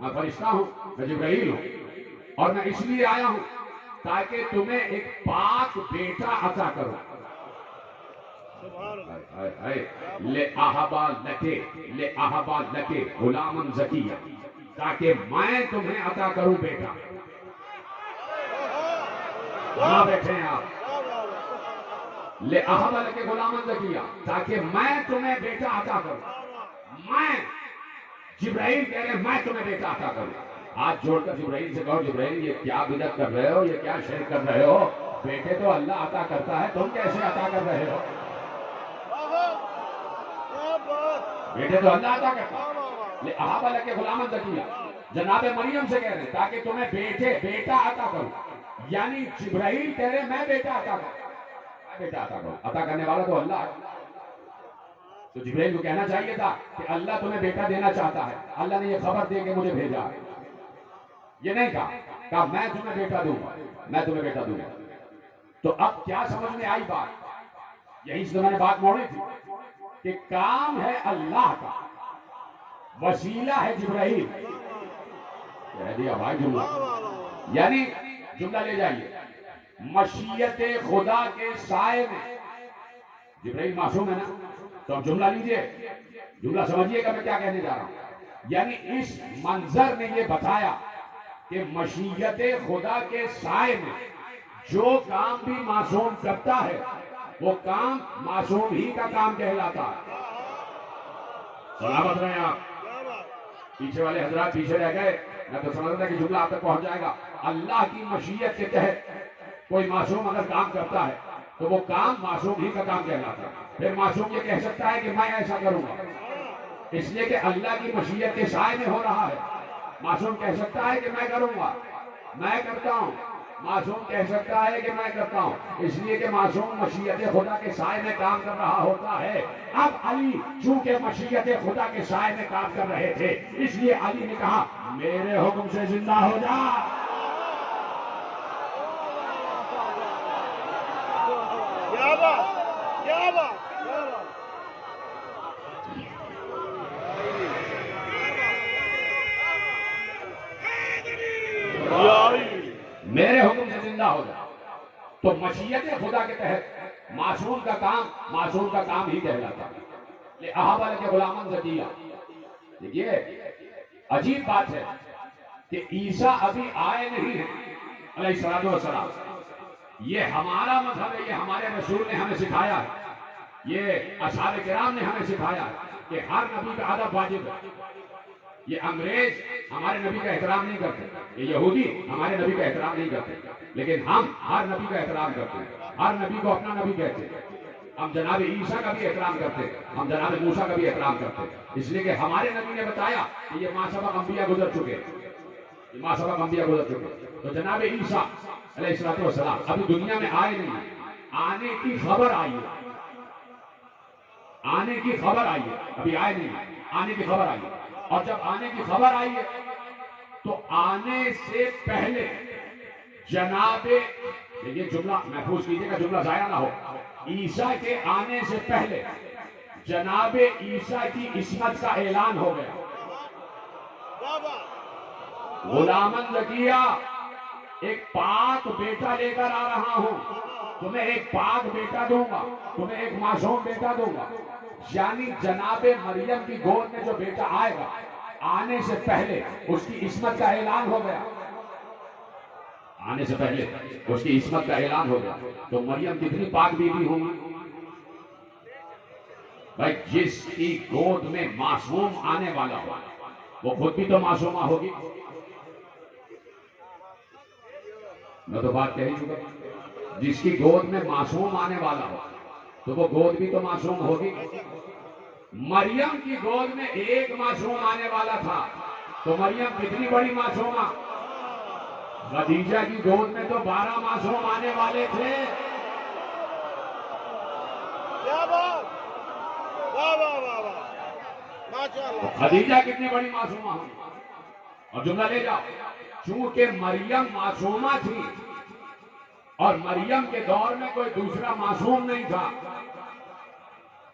میں فرشتہ ہوں، میں جبرائیل ہوں، اور میں اس لیے آیا ہوں تاکہ تمہیں ایک پاک بیٹا عطا کروں، لأہب لک غلاما زکیہ، تاکہ میں تمہیں عطا کروں بیٹا۔ کہاں بیٹھے ہیں آپ؟ لأہب لک غلاما زکیہ، تاکہ میں تمہیں بیٹا عطا کروں، میں جبرائیل کہہ رہے میں تمہیں بیٹا عطا کروں۔ ہاتھ جوڑ کر جبرائیل سے کہو جبرائیل یہ کیا بدعت کر رہے ہو، یہ کیا شرک کر رہے ہو، بیٹے تو اللہ عطا کرتا ہے، تم کیسے عطا کر رہے ہو، بیٹے تو اللہ عطا کرتا ہے۔ لأہب لک غلاما زکیہ، جناب مریم سے کہہ رہے ہیں تاکہ تمہیں بیٹا عطا کروں، یعنی جبرائیل کہہ رہے میں بیٹا عطا کروں، میں بیٹا عطا کروں، عطا کرنے والا تو اللہ ہے۔ تو جبرائیل کو کہنا چاہیے تھا کہ اللہ تمہیں بیٹا دینا چاہتا ہے، اللہ نے یہ خبر دے کے مجھے بھیجا ہے. یہ نہیں کہا میں تمہیں بیٹا دوں گا، میں تمہیں بیٹا دوں گا. تو اب کیا سمجھ میں آئی بات؟ یہی سے میں نے بات موڑی تھی کہ کام ہے اللہ کا، وسیلہ ہے جبرائیل. کہہ دیا بھائی جملہ، یعنی جملہ لے جائیے، مشیت خدا کے سائے میں جبرائیل معصوم ہے نا، تو اب جملہ لیجئے، جملہ سمجھیے گا میں کیا کہنے جا رہا ہوں. یعنی اس منظر نے یہ بتایا کہ مشیت خدا کے سائے میں جو کام بھی معصوم کرتا ہے وہ کام معصوم ہی کا کام کہلاتا ہے. سلامت رہیں آپ. پیچھے والے حضرات پیچھے رہ گئے، میں تو سمجھ رہا کہ جملہ آپ تک پہنچ جائے گا. اللہ کی مشیت کے تحت کوئی معصوم اگر کام کرتا ہے تو وہ کام معصوم ہی کا کام کہلاتا ہے. پھر معصوم یہ کہہ سکتا ہے کہ میں ایسا کروں گا، اس لیے کہ اللہ کی مشیت کے سائے میں ہو رہا ہے. معصوم کہہ سکتا ہے کہ میں کروں گا، میں کرتا ہوں. معصوم کہہ سکتا ہے کہ میں کرتا ہوں، اس لیے کہ معصوم مشیت خدا کے سائے میں کام کر رہا ہوتا ہے. اب علی چونکہ مشیت خدا کے سائے میں کام کر رہے تھے، اس لیے علی نے کہا میرے حکم سے زندہ ہو جا. کیا بات، کیا بات، کیا بات. میرے حکم سے زندہ ہو جا. تو مشیت خدا کے تحت معصوم کا کام ہی کہلاتا ہے. احابہ کے غلامن زکیہ. دیکھیے عجیب بات ہے کہ عیسیٰ ابھی آئے نہیں ہیں علیہ السلام. یہ ہمارا مذہب ہے، یہ ہمارے رسول نے ہمیں سکھایا ہے، یہ اصحاب کرام نے ہمیں سکھایا ہے کہ ہر نبی کا ادب واجب ہے. یہ انگریز ہمارے نبی کا احترام نہیں کرتے، یہ یہودی ہمارے نبی کا احترام نہیں کرتے، لیکن ہم ہر نبی کا احترام کرتے ہیں. ہر نبی کو اپنا نبی کہتے ہیں. ہم جناب عیسیٰ کا بھی احترام کرتے ہیں، ہم جناب موسیٰ کا بھی احترام کرتے ہیں، اس لیے کہ ہمارے نبی نے بتایا کہ یہ ماں سبق انبیاء گزر چکے، یہ ماں سبق انبیاء گزر چکے. تو جناب عیسیٰ علیہ السلام ابھی دنیا میں آئے نہیں، آنے کی خبر آئی ہے، آنے کی خبر آئی ہے. ابھی آئے نہیں، آنے کی خبر آئی ہے. اور جب آنے کی خبر آئی ہے تو آنے سے پہلے جناب، یہ جملہ محفوظ کیجئے گا جملہ ضائع نہ ہو، عیسیٰ کے آنے سے پہلے جناب عیسیٰ کی عصمت کا اعلان ہو گیا. غلامن زکیہ ایک پاک بیٹا لے کر آ رہا ہوں، تمہیں ایک پاک بیٹا دوں گا، تمہیں ایک معصوم بیٹا دوں گا. یعنی جناب مریم کی گود میں جو بیٹا آئے گا، آنے سے پہلے اس کی عصمت کا اعلان ہو گیا. آنے سے پہلے اس کی عصمت کا اعلان ہو گیا. تو مریم کتنی پاک بیوی ہوگی بھائی؟ جس کی گود میں معصوم آنے والا ہو وہ خود بھی تو معصومہ ہوگی. میں تو بات کہی چکا، جس کی گود میں معصوم آنے والا ہو تو وہ گود بھی تو معصوم ہوگی. مریم کی گود میں ایک معصوم آنے والا تھا تو مریم کتنی بڑی معصومہ. خدیجہ کی گود میں تو 12 معصوم آنے والے تھے. کیا بات، واہ واہ واہ واہ، ماشاءاللہ. خدیجہ کتنی بڑی معصومہ ہوئی. اور جملہ لے جاؤ، چونکہ مریم معصومہ تھی اور مریم کے دور میں کوئی دوسرا معصوم نہیں تھا،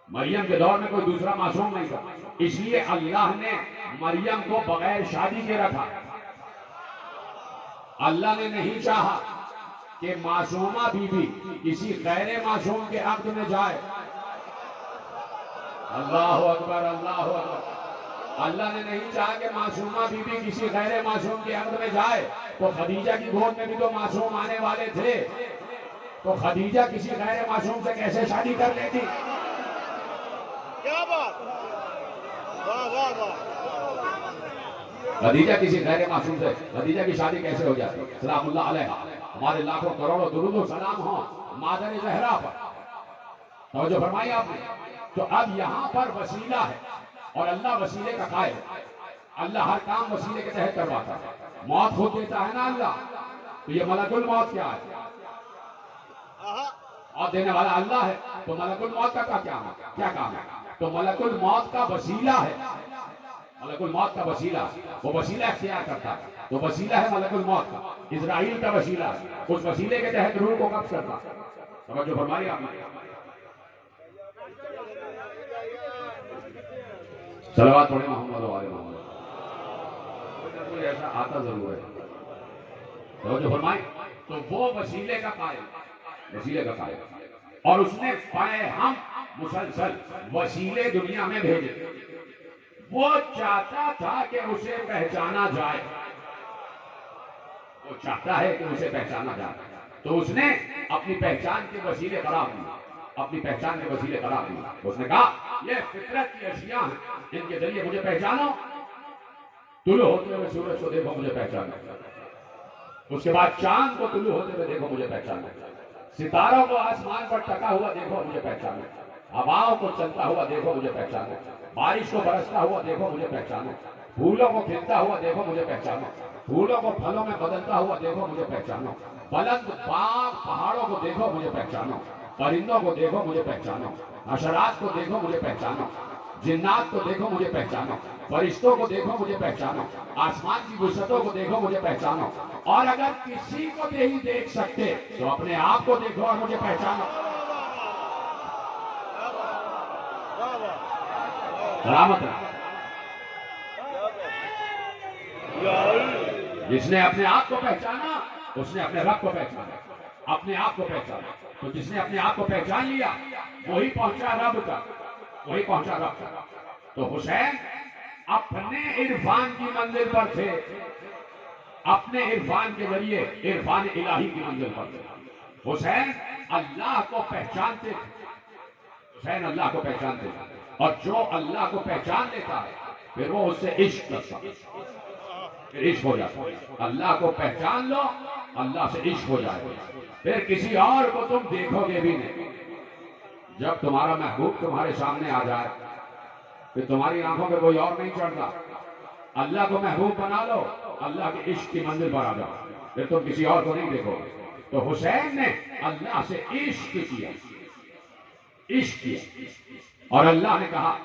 مریم کے دور میں کوئی دوسرا معصوم نہیں تھا، اس لیے اللہ نے مریم کو بغیر شادی کے رکھا. اللہ نے نہیں چاہا کہ معصومہ بی بی کسی غیر معصوم کے عقد میں جائے. اللہ اکبر، اللہ اکبر. اللہ نے نہیں چاہا کہ معصومہ بی بی کسی غیر معصوم کے عقد میں جائے. تو خدیجہ کی گود میں بھی تو معصوم آنے والے تھے، تو خدیجہ کسی غیر معصوم سے کیسے شادی کر لیتی؟ کیا بات، واہ واہ واہ. خدیجہ کسی غیر معصوم سے خدیجہ کی شادی کیسے ہو جاتی؟ سلام اللہ علیہ، ہمارے لاکھوں کروڑوں درود و سلام ہوں مادر زہرا پر. توجہ فرمائی آپ نے. تو اب یہاں پر وسیلہ ہے اور اللہ وسیلے کا قائل ہے. اللہ ہر کام وسیلے کے تحت کرواتا ہے. موت خود دیتا ہے نا اللہ، تو یہ ملک الموت کیا ہے؟ موت دینے والا اللہ ہے، تو ملک الموت کا کیا کام ہے؟ تو ملک الموت کا وسیلہ ہے، ملک الموت کا وسیلہ، وہ وسیلہ اختیار کرتا ہے، تو وسیلہ ہے ملک الموت کا، اسرائیل کا وسیلہ ہے، اس وسیلے کے تحت روح کو قبض کرتا ہے۔ توجہ فرمائی آپ نے؟ صلوات پڑھیں محمد و آل محمد۔ کوئی ایسا آتا ضرور ہے، توجہ فرمائی۔ تو وہ وسیلے کا قائل، وسیلے کا قائل، اور اس نے پائے ہم مسلسل وسیلے دنیا میں بھیجے۔ وہ چاہتا تھا کہ اسے پہچانا جائے، وہ چاہتا ہے کہ اسے پہچانا جائے، تو اس نے اپنی پہچان کے وسیلے قرار دیے، اپنی پہچان کے وسیلے قرار دیے۔ اس نے کہا یہ فطرت کی اشیاء ہیں، ان کے ذریعے مجھے پہچانو، طلوع ہوتے ہوئے سورج کو دیکھو مجھے پہچانو، اس کے بعد چاند کو طلوع ہوتے ہوئے دیکھو مجھے پہچانو، ستاروں کو آسمان پر ٹکا ہوا دیکھو مجھے پہچانو، ہواؤں کو چلتا ہوا دیکھو مجھے پہچانو، بارش کو برستا ہوا دیکھو مجھے پہچانو، پھولوں کو کھلتا ہوا دیکھو مجھے پہچانو، پھولوں کو پھلوں میں بدلتا ہوا دیکھو مجھے پہچانو، بلند باغ پہاڑوں کو دیکھو مجھے پہچانو، پرندوں کو دیکھو مجھے پہچانو، حشرات کو دیکھو مجھے پہچانو، جنات کو دیکھو مجھے پہچانو، فرشتوں کو دیکھو مجھے پہچانو، آسمان کی وسعتوں کو دیکھو مجھے پہچانو، اور اگر کسی کو نہیں دیکھ سکتے تو اپنے آپ کو دیکھو اور مجھے پہچانو۔ سلامت رہا۔ جس نے اپنے آپ کو پہچانا اس نے اپنے رب کو پہچانا، اپنے آپ کو پہچانا، تو جس نے اپنے آپ کو پہچان لیا وہی پہنچا رب تک، وہی پہنچا رب تک۔ تو حسین اپنے عرفان کی منزل پر تھے، اپنے عرفان کے ذریعے عرفان الہی کی منزل پر تھے۔ حسین اللہ کو پہچانتے تھے، حسین اللہ کو پہچانتے تھے، اور جو اللہ کو پہچان لیتا ہے پھر وہ اس سے عشق کرتا ہے، پھر عشق ہو جاتا ہے۔ اللہ کو پہچان لو، اللہ سے عشق ہو جائے گا، پھر کسی اور کو تم دیکھو گے بھی نہیں۔ جب تمہارا محبوب تمہارے سامنے آ جائے پھر تمہاری آنکھوں پہ کوئی اور نہیں چڑھتا۔ اللہ کو محبوب بنا لو، اللہ کے عشق کی منزل پر آ جاؤ، پھر تم کسی اور کو نہیں دیکھو گے۔ تو حسین نے اللہ سے عشق کیا، عشق کیا، اور اللہ نے کہا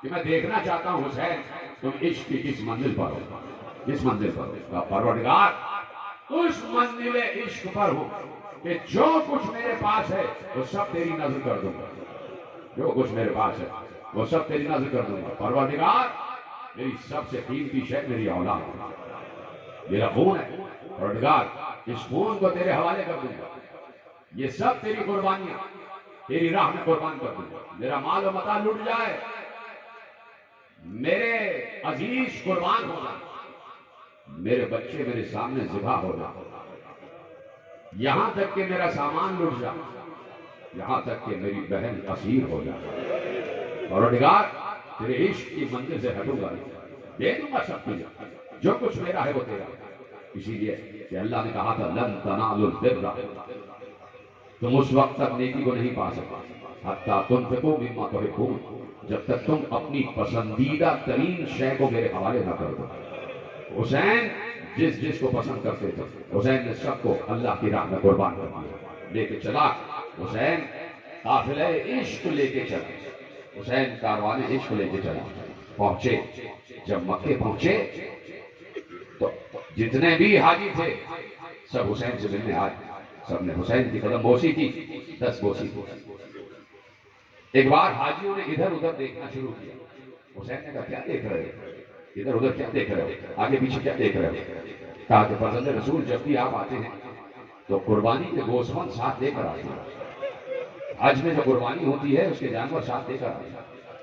کہ میں دیکھنا چاہتا ہوں حسین تم عشق کی کس منزل پر ہو، کس منزل پر ہو۔ پروردگار اس منزل عشق پر ہو کہ جو کچھ میرے پاس ہے وہ سب تیری نظر کر دوں گا، جو کچھ میرے پاس ہے وہ سب تیری نظر کر دوں گا۔ پروردگار میری سب سے قیمتی شے میری اولاد ہے، میرا خون ہے، پروردگار اس خون کو تیرے حوالے کر دوں گا، یہ سب تیری قربانیاں تیری راہ میں قربان کر دوں گا۔ میرا مال و متاع لٹ جائے، میرے عزیز قربان ہو جائے، میرے بچے میرے سامنے ذبح ہو جائے، یہاں تک کہ میرا سامان لٹ جائے، یہاں تک کہ میری بہن اسیر ہو جائے، پروردگار تیرے عشق کی منزل سے ہٹوں گا، دے دوں گا سب کچھ، جو کچھ میرا ہے وہ تیرا۔ اسی لیے کہ اللہ نے کہا تھا لن تنالوا البر، تم اس وقت تک نیکی کو نہیں پا سکتے حتیٰ تنفقوا مما تحبون، جب تک تم اپنی پسندیدہ ترین شے کو میرے حوالے نہ کر دو۔ حسین جس جس کو پسند کرتے تھے حسین نے سب کو اللہ کی راہ میں قربان کر دیا، لے کے چلا حسین قافلہ عشق لے کے چلا، حسین کاروان عشق لے کے چلا۔ پہنچے جب مکے پہنچے تو جتنے بھی حاجی تھے سب حسین سے ملنے آئے، سب نے حسین کی قدم بوسی کی، 10 بوسی کی۔ ایک بار حاجیوں نے ادھر ادھر دیکھنا شروع کیا، حسین نے کہا کیا دیکھ رہے ہو، ادھر ادھر کیا دیکھ رہے ہو، آگے پیچھے کیا دیکھ رہے ہو؟ کہا کہ فرزند رسول جب بھی آپ آتے ہیں تو قربانی کے گوسفند ساتھ لے کر آتے ہیں، حج میں جو قربانی ہوتی ہے اس کے جانور ساتھ لے کر آتے ہیں،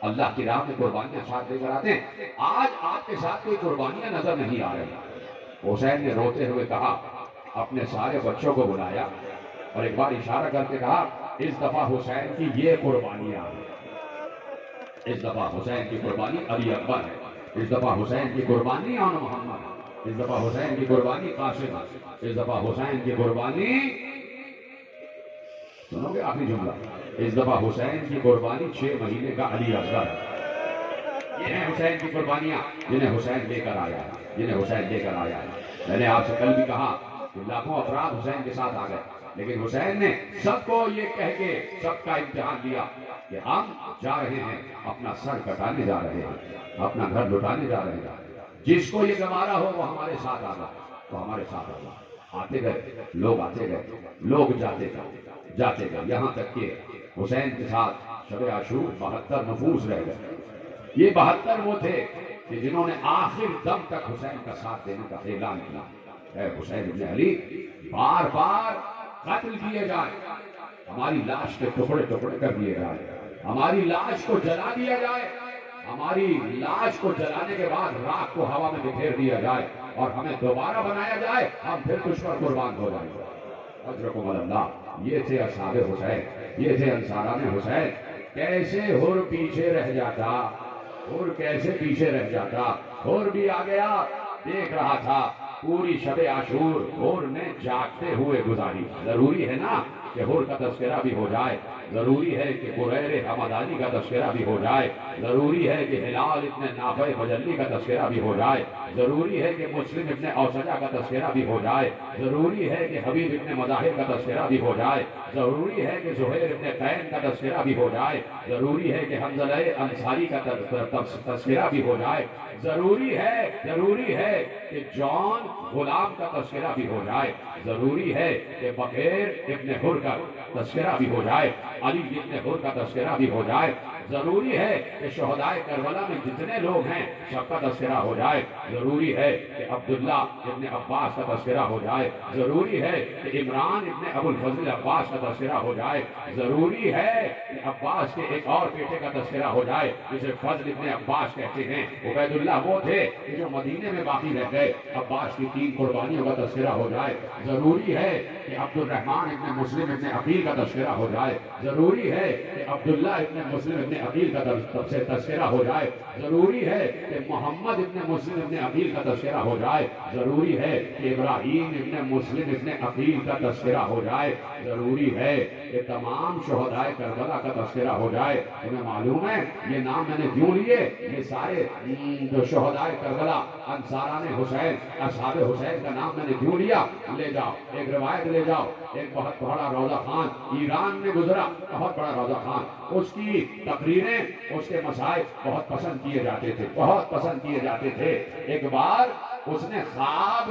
اللہ کی راہ میں قربانیاں ساتھ لے کر آتے ہیں، آج آپ کے ساتھ کوئی قربانیاں نظر نہیں آ رہی۔ حسین نے روتے ہوئے کہا، اپنے سارے بچوں کو بلایا اور ایک بار اشارہ کر کے کہا اس دفعہ حسین کی یہ قربانیاں ہیں، اس دفعہ حسین کی قربانی علی اکبر ہے، اس دفعہ حسین کی قربانی آن محمد ہے، اس دفعہ حسین کی قربانی قاسم ہے، اس دفعہ حسین کی قربانی، سنو گے آخری جملہ، اس دفعہ حسین کی قربانی 6 مہینے کا علی اصغر ہے۔ یہ ہیں حسین کی قربانیاں جنہیں حسین لے کر آیا ہے، جنہیں حسین لے کر آیا ہے۔ میں نے آپ سے کل بھی کہا کہ لاکھوں افراد حسین کے ساتھ آ گئے، لیکن حسین نے سب کو یہ کہہ کے سب کا امتحان لیا کہ ہم جا رہے ہیں، اپنا سر کٹانے جا رہے ہیں، اپنا گھر لٹانے جا رہے ہیں، جس کو یہ گوارا ہو وہ ہمارے ساتھ آ گا، تو ہمارے ساتھ آ گا۔ آتے گئے لوگ، آتے گئے لوگ، جاتے گئے، یہاں تک کہ حسین کے ساتھ شب عاشور 72 نفوس رہ گئے۔ یہ 72 وہ تھے کہ جنہوں نے آخر دم تک حسین کا ساتھ دینے کا اعلان کیا۔ اے حسین ابن علی، بار بار قتل کیے جائیں، ہماری لاش کے ٹکڑے ٹکڑے کر دیے جائیں، ہماری لاش کو جلا دیا جائے، ہماری لاش کو جلانے کے بعد راکھ کو ہوا میں بکھیر دیا جائے اور ہمیں دوبارہ بنایا جائے، ہم پھر تجھ پر قربان ہو جائیں گے۔ اجرکم اللہ۔ یہ تھے اصحاب حسین، یہ تھے انصاران حسین۔ کیسے حر پیچھے رہ جاتا، حر کیسے پیچھے رہ جاتا، حر بھی آ گیا، دیکھ رہا تھا پوری شب عاشور حر نے جاگتے ہوئے گزاری۔ ضروری ہے نا کہ حر کا تذکرہ بھی ہو جائے، ضروری ہے کہ بریر حمدانی کا تذکرہ بھی ہو جائے، ضروری ہے کہ ہلال ابن نافع مجلی کا تذکرہ بھی ہو جائے، ضروری ہے کہ مسلم ابن اوسجہ کا تذکرہ بھی ہو جائے، ضروری ہے کہ حبیب ابن مظاہر کا تذکرہ بھی ہو جائے، ضروری ہے کہ زہیر ابن قین کا تذکرہ بھی ہو جائے، ضروری ہے کہ حنظلہ انصاری کا تذکرہ بھی ہو جائے، ضروری ہے کہ جان غلام کا تذکرہ بھی ہو جائے، ضروری ہے کہ بکیر ابن حر کا تذکرہ بھی ہو جائے، علی ابن حر کا تذکرہ بھی ہو جائے، ضروری ہے کہ شہدائے کربلا میں جتنے لوگ ہیں سب کا تذکرہ ہو جائے، ضروری ہے کہ عبداللہ ابن عباس کا تذکرہ ہو جائے، ضروری ہے کہ عمران ابن ابو الفضل عباس کا تذکرہ ہو جائے، ضروری ہے کہ عباس کے ایک اور بیٹے کا تذکرہ ہو جائے جسے فضل ابن عباس کہتے ہیں۔ عبید اللہ وہ تھے کہ جو مدینے میں باقی رہ گئے، عباس کی 3 قربانیوں کا تذکرہ ہو جائے، ضروری ہے کہ عبد الرحمن ابن مسلم ابن عقیل کا تذکرہ ہو جائے، ضروری ہے کہ عبداللہ ابن مسلم ابن عقیل کا تذکرہ ہو جائے، ضروری ہے کہ محمد ابن مسلم ابن عقیل کا تذکرہ ہو جائے، ضروری ہے کہ ابراہیم ابن مسلم ابن عقیل کا تذکرہ ہو جائے، ضروری ہے کہ تمام شہدائے کربلا کا تذکرہ ہو جائے۔ تمہیں معلوم ہے یہ نام میں نے کیوں لیے؟ یہ سارے جو شہدائے کربلا، انصاران حسین، اصحاب حسین کا نام میں نے کیوں لیا؟ لے جاؤ ایک روایت لے جاؤ، ایک بہت بڑا روضہ خان ایران میں گزرا، بہت بڑا روضہ خان، اس کی تقریریں، اس کے مسائل بہت پسند کیے جاتے تھے، بہت پسند کیے جاتے تھے۔ ایک بار اس نے خواب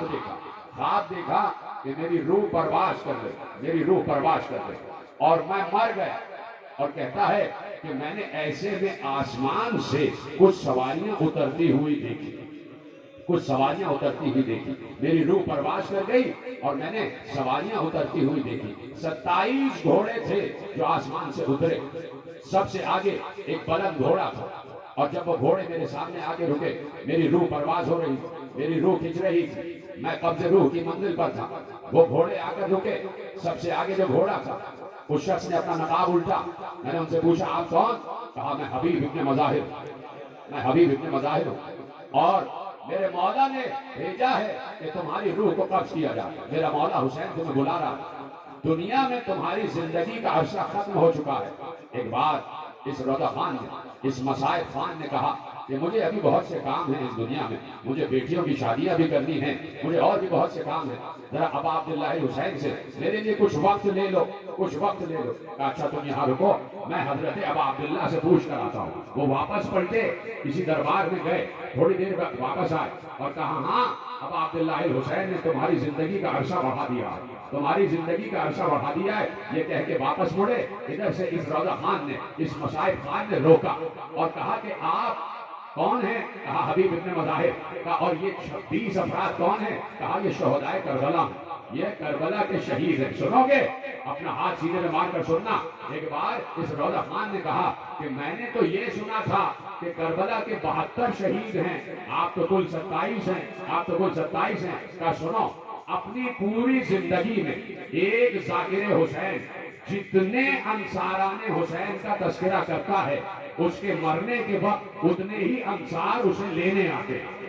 دیکھا کہ میری روح پرواز کر گئی، میری روح پرواز کر گئی اور میں مر گیا، اور کہتا ہے کہ میں نے ایسے میں آسمان سے کچھ سواریاں اترتی ہوئی دیکھی، میری روح پرواز کر گئی اور میں نے سواریاں اترتی ہوئی دیکھی۔ 27 گھوڑے تھے جو آسمان سے اترے، سب سے آگے ایک بلند گھوڑا تھا، اور جب وہ گھوڑے میرے سامنے آگے رکے، میری روح پرواز ہو رہی، میری روح کھنچ رہی تھی، میں قبض روح کی منزل پر تھا۔ وہ گھوڑے آ کر رکے، سب سے آگے جو گھوڑا تھا اس شخص نے اپنا نقاب الٹا، میں نے ان سے پوچھا آپ کون؟ کہا میں حبیب ابن مظاہر ہوں، اور میرے مولا نے بھیجا ہے کہ تمہاری روح کو قبض کیا جائے، میرا مولا حسین تمہیں بلا رہا، دنیا میں تمہاری زندگی کا عرصہ ختم ہو چکا ہے۔ ایک بار اس روضہ خان نے، اس مسائب خان نے کہا کہ مجھے ابھی بہت سے کام ہیں اس دنیا میں، مجھے بیٹیوں کی شادیاں بھی کرنی ہیں، مجھے اور بھی بہت سے کام ہیں، ذرا ابا عبداللہ حسین سے میرے لیے کچھ وقت لے لو۔ کہا اچھا تم یہاں رکو، میں حضرت ابا عبداللہ سے پوچھ کر آتا ہوں۔ وہ واپس پلٹے، کسی دربار میں گئے، تھوڑی دیر بعد واپس آئے اور کہا ہاں ابا عبداللہ حسین نے تمہاری زندگی کا عرصہ بڑھا دیا ہے، تمہاری زندگی کا عرصہ بڑھا دیا ہے۔ یہ کہہ کے واپس مڑے، ادھر سے اس روضہ خان نے، اس مسائب خان نے روکا اور کہا کہ آپ کون ہیں؟ کہا حبیب ابن مظاہر۔ کہا اور یہ 26 افراد کون ہیں؟ کہا یہ شہدائے کربلا ہیں، یہ کربلا کے شہید ہیں۔ سنو گے؟ اپنا ہاتھ سینے میں مار کر سننا۔ ایک بار اس روضہ خان نے کہا کہ میں نے تو یہ سنا تھا کہ کربلا کے 72 شہید ہیں، آپ تو کل 27 ہیں، کہا سنو، اپنی پوری زندگی میں ایک ذاکر حسین جتنے انصاران حسین کا تذکرہ کرتا ہے، اس کے مرنے کے وقت اتنے ہی انصار اسے لینے آتے ہیں۔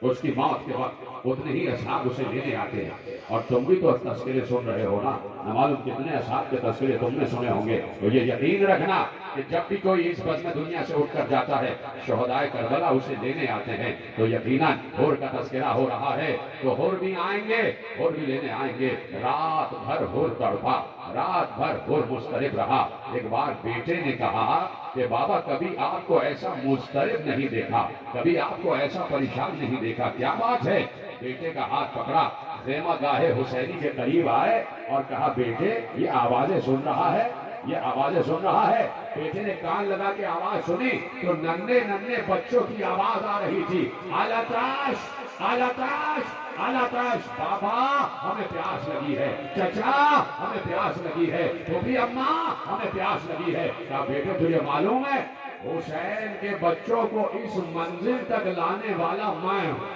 اس کی موت کے وقت اتنے ہی اصحاب اسے لینے آتے ہیں، اور تم بھی تو تذکرے سن رہے ہو نا، نہ معلوم کتنے اصحاب کے تذکرے تم نے سنے ہوں گے۔ تو یہ یقین رکھنا کہ جب بھی کوئی اس بزم دنیا سے اٹھ کر جاتا ہے، شہدائے کربلا اسے لینے آتے ہیں، تو یقیناً حور کا تذکرہ ہو رہا ہے، تو حور بھی آئیں گے، حور بھی لینے آئیں گے۔ رات بھر حور تڑپا، رات بھر حور مضطرب رہا۔ ایک بار بیٹے نے کہا کہ بابا کبھی آپ کو ایسا مضطرب نہیں دیکھا، کبھی آپ کو ایسا پریشان نہیں دیکھا، کیا بات ہے؟ بیٹے کا ہاتھ پکڑا، خیمہ گاہ حسینی کے قریب آئے اور کہا بیٹے یہ آوازیں سن رہا ہے، یہ آوازیں سن رہا ہے۔ بیٹے نے کان لگا کے آواز سنی تو ننھے ننھے بچوں کی آواز آ رہی تھی، آلاتاش آلاتاش آلاتاش، بابا ہمیں پیاس لگی ہے، چچا ہمیں پیاس لگی ہے، پھوپھی اماں ہمیں پیاس لگی ہے۔ کیا بیٹے تجھے معلوم ہے حسین کے بچوں کو اس منزل تک لانے والا میں ہوں،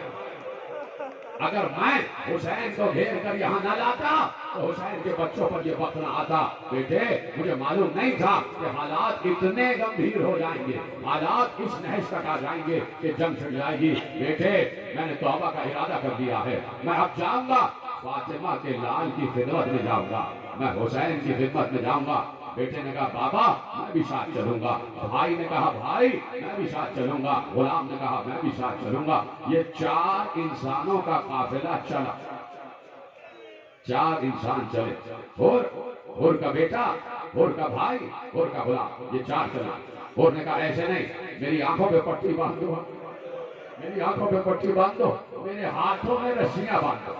اگر میں حسین کو گھیر کر یہاں نہ لاتا تو حسین کے بچوں پر یہ وقت نہ آتا۔ بیٹے مجھے معلوم نہیں تھا کہ حالات اتنے گمبھیر ہو جائیں گے، حالات اس نہج تک آ جائیں گے کہ جنگ چھڑ جائے گی۔ بیٹے میں نے توبہ کا ارادہ کر دیا ہے، میں اب جاؤں گا فاطمہ کے لال کی خدمت میں جاؤں گا، میں حسین کی خدمت میں جاؤں گا۔ بیٹے نے کہا بابا میں بھی ساتھ چلوں گا، بھائی نے کہا بھائی میں بھی ساتھ چلوں گا، غلام نے کہا میں بھی ساتھ چلوں گا۔ یہ چار انسانوں کا قافلہ چلا، چار انسان چلے، حور کا بیٹا، حور کا بھائی، حور کا غلام، یہ چار چلا۔ حور نے کہا ایسے نہیں، میری آنکھوں پہ پٹی باندھ دو، میری آنکھوں پہ پٹی باندھ دو، میرے ہاتھوں میں رسیاں باندھ دو،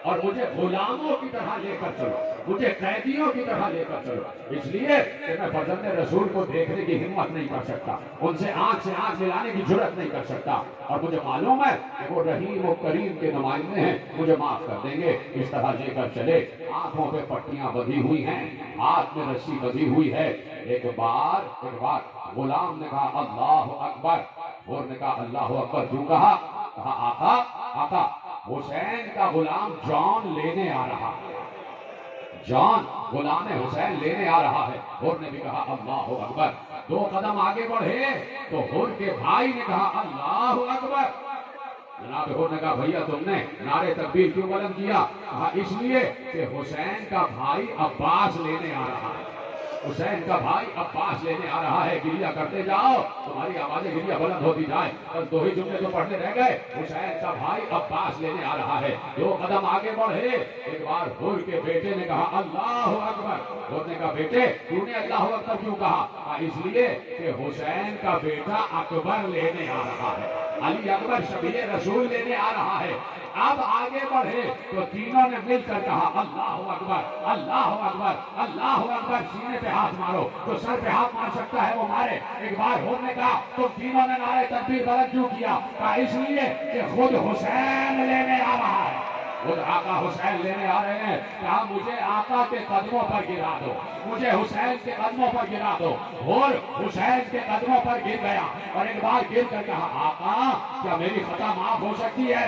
اور مجھے غلاموں کی طرح لے کر چلو، مجھے قیدیوں کی طرح لے کر چلو، اس لیے کہ میں فرزند رسول کو دیکھنے کی ہمت نہیں کر سکتا، ان سے آنکھ ملانے کی جرات نہیں کر سکتا، اور مجھے معلوم ہے کہ وہ رحیم و کریم کے نمائندے ہیں، مجھے معاف کر دیں گے۔ اس طرح لے کر چلے، آنکھوں پہ پٹیاں بندھی ہوئی ہیں، ہاتھ میں رسی بندھی ہوئی ہے۔ ایک بار غلام نے کہا اللہ اکبر، حور نے کہا اللہ اکبر، کیوں کہا؟ کہا آقا آقا حسین کا غلام جان لینے آ رہا ہے، جان غلام حسین لینے آ رہا ہے۔ حور نے بھی کہا اللہ اکبر۔ دو قدم آگے بڑھے تو حور کے بھائی نے کہا اللہ اکبر۔ جناب حور نے کہا بھیا تم نے نعرے تکبیر کیوں بلند کیا؟ کہا اس لیے کہ حسین کا بھائی عباس لینے آ رہا ہے، حسین کا بھائی عباس لینے آ رہا ہے، گریہ کرتے جاؤ، تمہاری آوازیں گریہ بلند ہوتی جائے۔ بس دو ہی جملے تو پڑھنے رہ گئے، حسین کا بھائی عباس لینے آ رہا ہے۔ دو قدم آگے بڑھے، ایک بار حور کے بیٹے نے کہا اللہ اکبر۔ حور نے کہا بیٹے تو نے اللہ اکبر کیوں کہا؟ اس لیے کہ حسین کا بیٹا اکبر لینے آ رہا ہے، علی اکبر شبیہ رسول لینے آ رہا ہے۔ اب آگے بڑھے تو تینوں نے مل کر کہا اللہ اکبر اللہ اکبر اللہ اکبر۔ سینے پہ ہاتھ مارو، جو سر پہ ہاتھ مار سکتا ہے وہ مارے۔ ایک بار حور نے کہا تم تینوں نے نعرہ تکبیر بلند کیوں کیا؟ کہا اس لیے کہ خود حسین لینے آ رہا ہے، خود آقا حسین لینے آ رہے ہیں۔ کہا مجھے آقا کے قدموں پر گرا دو، مجھے حسین کے قدموں پر گرا دو۔ حور حسین کے قدموں پر گر گیا اور ایک بار گر کر کہا آقا کیا میری خطا معاف ہو سکتی ہے؟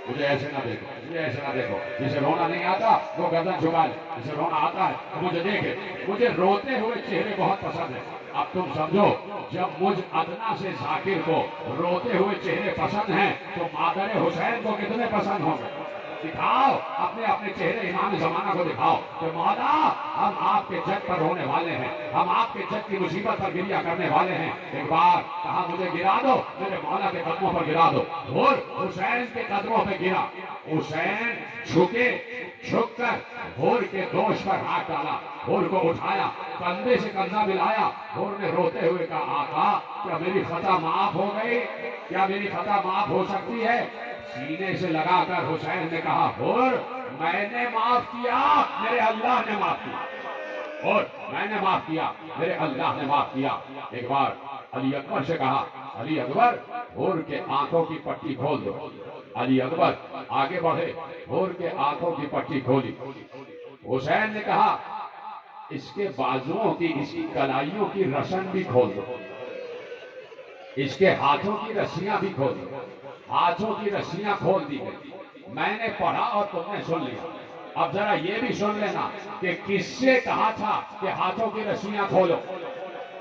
مجھے ایسے نہ دیکھو، مجھے ایسے نہ دیکھو، جسے رونا نہیں آتا وہ گردن جھکا لے، جسے رونا آتا ہے تو مجھے دیکھے۔ مجھے روتے ہوئے چہرے بہت پسند ہیں۔ اب تم سمجھو جب مجھ ادنا سے ذاکر کو روتے ہوئے چہرے پسند ہیں تو مادر حسین کو کتنے پسند ہوں گے؟ دکھاؤ اپنے اپنے چہرے امام زمانہ کو دکھاؤ کہ مولا ہم آپ کے جد پر رونے والے ہیں، ہم آپ کے جد کی مصیبت پر گریہ کرنے والے ہیں۔ ایک بار کہا مجھے گرا دو، میرے مولا کے قدموں پر گرا دو۔ اور حسین کے قدموں پہ گرا، حسین جھک کر حور کے دوش پر ہاتھ ڈالا، حور کو اٹھایا، کندھے سے کندھا ملایا۔ حور نے روتے ہوئے کہا آقا کیا میری خطا معاف ہو گئی؟ کیا میری خطا معاف ہو سکتی ہے؟ سینے سے لگا کر حسین نے کہا حور میں نے معاف کیا، میرے اللہ نے معاف کیا، اور میں نے معاف کیا، میرے اللہ نے معاف کیا۔ ایک بار علی اکبر سے کہا علی اکبر حور کے آنکھوں کی پٹی کھول دو۔ علی اکبر آگے بڑھے، حور کے آنکھوں کی پٹی کھولی۔ حسین نے کہا اس کے بازوؤں کی، اس کی کلائیوں کی رسن بھی کھول دو، اس کے ہاتھوں کی رسیاں بھی کھول دو۔ ہاتھوں کی رسیاں کھول دی گئی۔ میں نے پڑھا اور تم نے سن لیا۔ اب ذرا یہ بھی سن لینا کہ کس سے کہا تھا کہ ہاتھوں کی رسیاں کھولو؟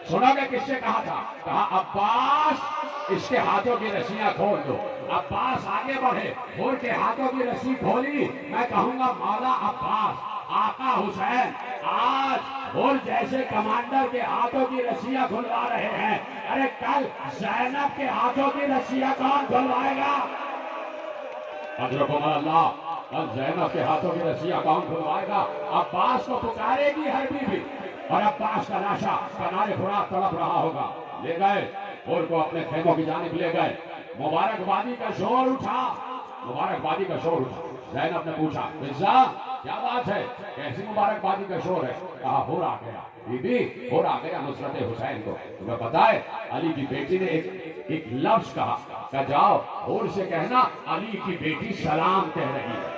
سنو گے کس سے کہا تھا؟ کہا عباس اس کے ہاتھوں کی رسیاں کھول دو۔ عباس آگے بڑھے، ہور کے ہاتھوں کی رسی کھولی، میں کہوں گا مولا عباس، آقا حسین آج اور جیسے کمانڈر کے ہاتھوں کی رسیاں کھلوا رہے ہیں، ارے کل زینب کے ہاتھوں کی رسیاں کون کھلوائے گا؟ اجرکم اللہ، کل زینب کے ہاتھوں کی رسیاں کون کھلوائے گا؟ عباس کو پکارے گی ہر بیوی، اور عباس کا لاشا کنارے فرات تڑپ رہا ہوگا۔ لے گئے اور کو اپنے خیموں کی جانب لے گئے، مبارکبادی کا شور اٹھا، مبارکبادی کا شور اٹھا۔ زینب نے پوچھا مرزا کیا بات ہے، کیسی مبارکبادی کا شور ہے؟ کہا ہور آ گیا بی بی، ہور آ گیا نصرت حسین کو۔ تمہیں پتا ہے علی کی بیٹی نے ایک لفظ کہا کہ جاؤ ہور سے کہنا علی کی بیٹی سلام کہہ رہی ہے،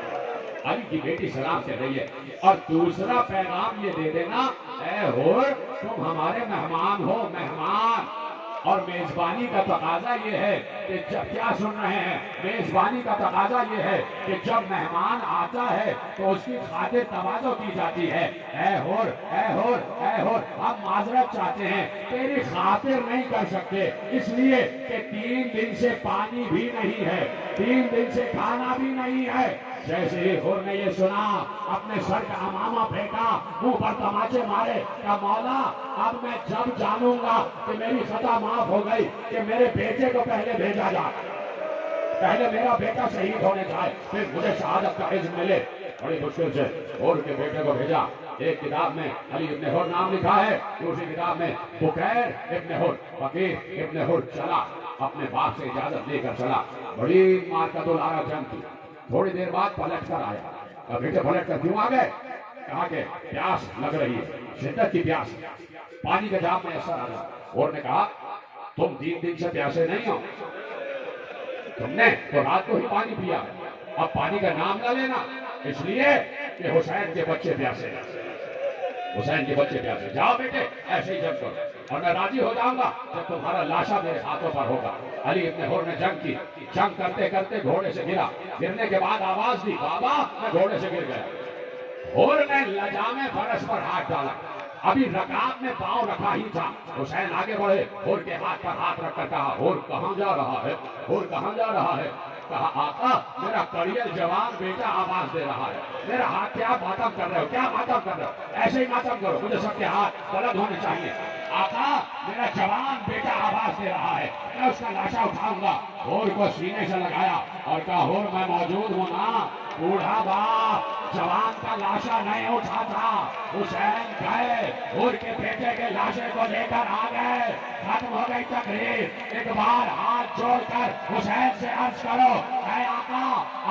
علی کی بیٹی سلام کہہ رہی ہے۔ اور دوسرا پیغام یہ دے دینا، اے ہور تم ہمارے مہمان ہو، مہمان، اور میزبانی کا تقاضا یہ ہے کہ جب کیا سن رہے ہیں، میزبانی کا تقاضا یہ ہے کہ جب مہمان آتا ہے تو اس کی خاطر تواضع کی جاتی ہے۔ اے ہور، اے ہور، اے ہور، ہم معذرت چاہتے ہیں، تیری خاطر نہیں کر سکتے، اس لیے کہ 3 دن سے پانی بھی نہیں ہے، 3 دن سے کھانا بھی نہیں ہے۔ جیسے ہی ہور نے یہ سنا، اپنے سر کا امامہ پھینکا، منہ پر تماچے مارے، کہ مولا اب میں جب جانوں گا کہ میری خطا معاف ہو گئی کہ میرے بیٹے کو پہلے بھیجا جائے، پہلے میرا بیٹا شہید ہونے جائے، پھر مجھے شہادت کا عزم ملے۔ بڑی مشکل سے ہور کے بیٹے کو بھیجا۔ ایک کتاب میں علی ابن ہور نام لکھا ہے، دوسری کتاب میں بکیر ابن ہور، فقیر ابن ہور چلا، اپنے باپ سے اجازت لے کر چلا۔ بڑی مارکت العرا جنگ تھی، تھوڑی دیر بعد پلٹ کر آیا۔ بیٹے پلٹ کر کیوں آ گئے؟ کہا کہ پیاس لگ رہی ہے، شدت کی پیاس، پانی کا جام میسر آ رہا۔ اور نے کہا تم 3 دن سے پیاسے نہیں ہو، تم نے تو رات کو ہی پانی پیا، اب پانی کا نام نہ لینا، اس لیے کہ حسین کے بچے پیاسے ہیں، حسین کے بچے پیاسے، جاؤ بیٹے ایسے ہی جنگ کرو، اور میں راضی ہو جاؤں گا جب تمہارا لاشا میرے ہاتھوں پر ہوگا۔ علی ابن ہور نے جنگ کی، جنگ کرتے کرتے گھوڑے سے گرا، گرنے کے بعد آواز دی بابا میں گھوڑے سے گر گیا۔ ہور نے لجام فرش پر ہاتھ ڈالا، ابھی رکاب میں پاؤں رکھا ہی تھا، حسین آگے بڑھے، ہور کے ہاتھ پر ہاتھ رکھ کر کہا ہور کہاں جا رہا ہے، ہور کہاں جا رہا ہے؟ کہا آقا میرا کڑیل جوان بیٹا آواز دے رہا ہے، میرا ہاتھ کیا ماتم کر رہے ہو، کیا ماتم کر رہے ہو؟ ایسے ہی ماتم کرو، مجھے سب کے ہاتھ بلند ہونے چاہیے۔ آقا میرا جوان بیٹا آواز دے رہا ہے، میں اس کا لاشا اٹھاؤں گا۔ ہور کو سینے سے لگایا اور کہا ہور میں موجود ہوں نا، بوڑھا باپ جوان کا لاشا نہیں اٹھاتا۔ حسین گئے، ہور کے بیٹے کے لاشے کو لے کر آ گئے، ختم ہو گئی تقریر۔ ایک بار ہاتھ جوڑ کر حسین سے عرض کرو، اے آقا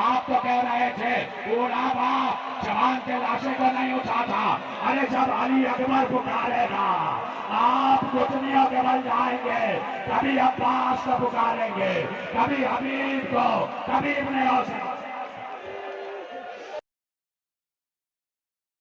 آپ تو کہہ رہے تھے بوڑھا باپ جوان کے لاشے کو نہیں اٹھاتا، ارے جب علی اکبر پکارے گا آپ گھٹنیوں کے بل جائیں گے، کبھی عباس کو پکاریں گے، کبھی حبیب کو، کبھی ابن حسین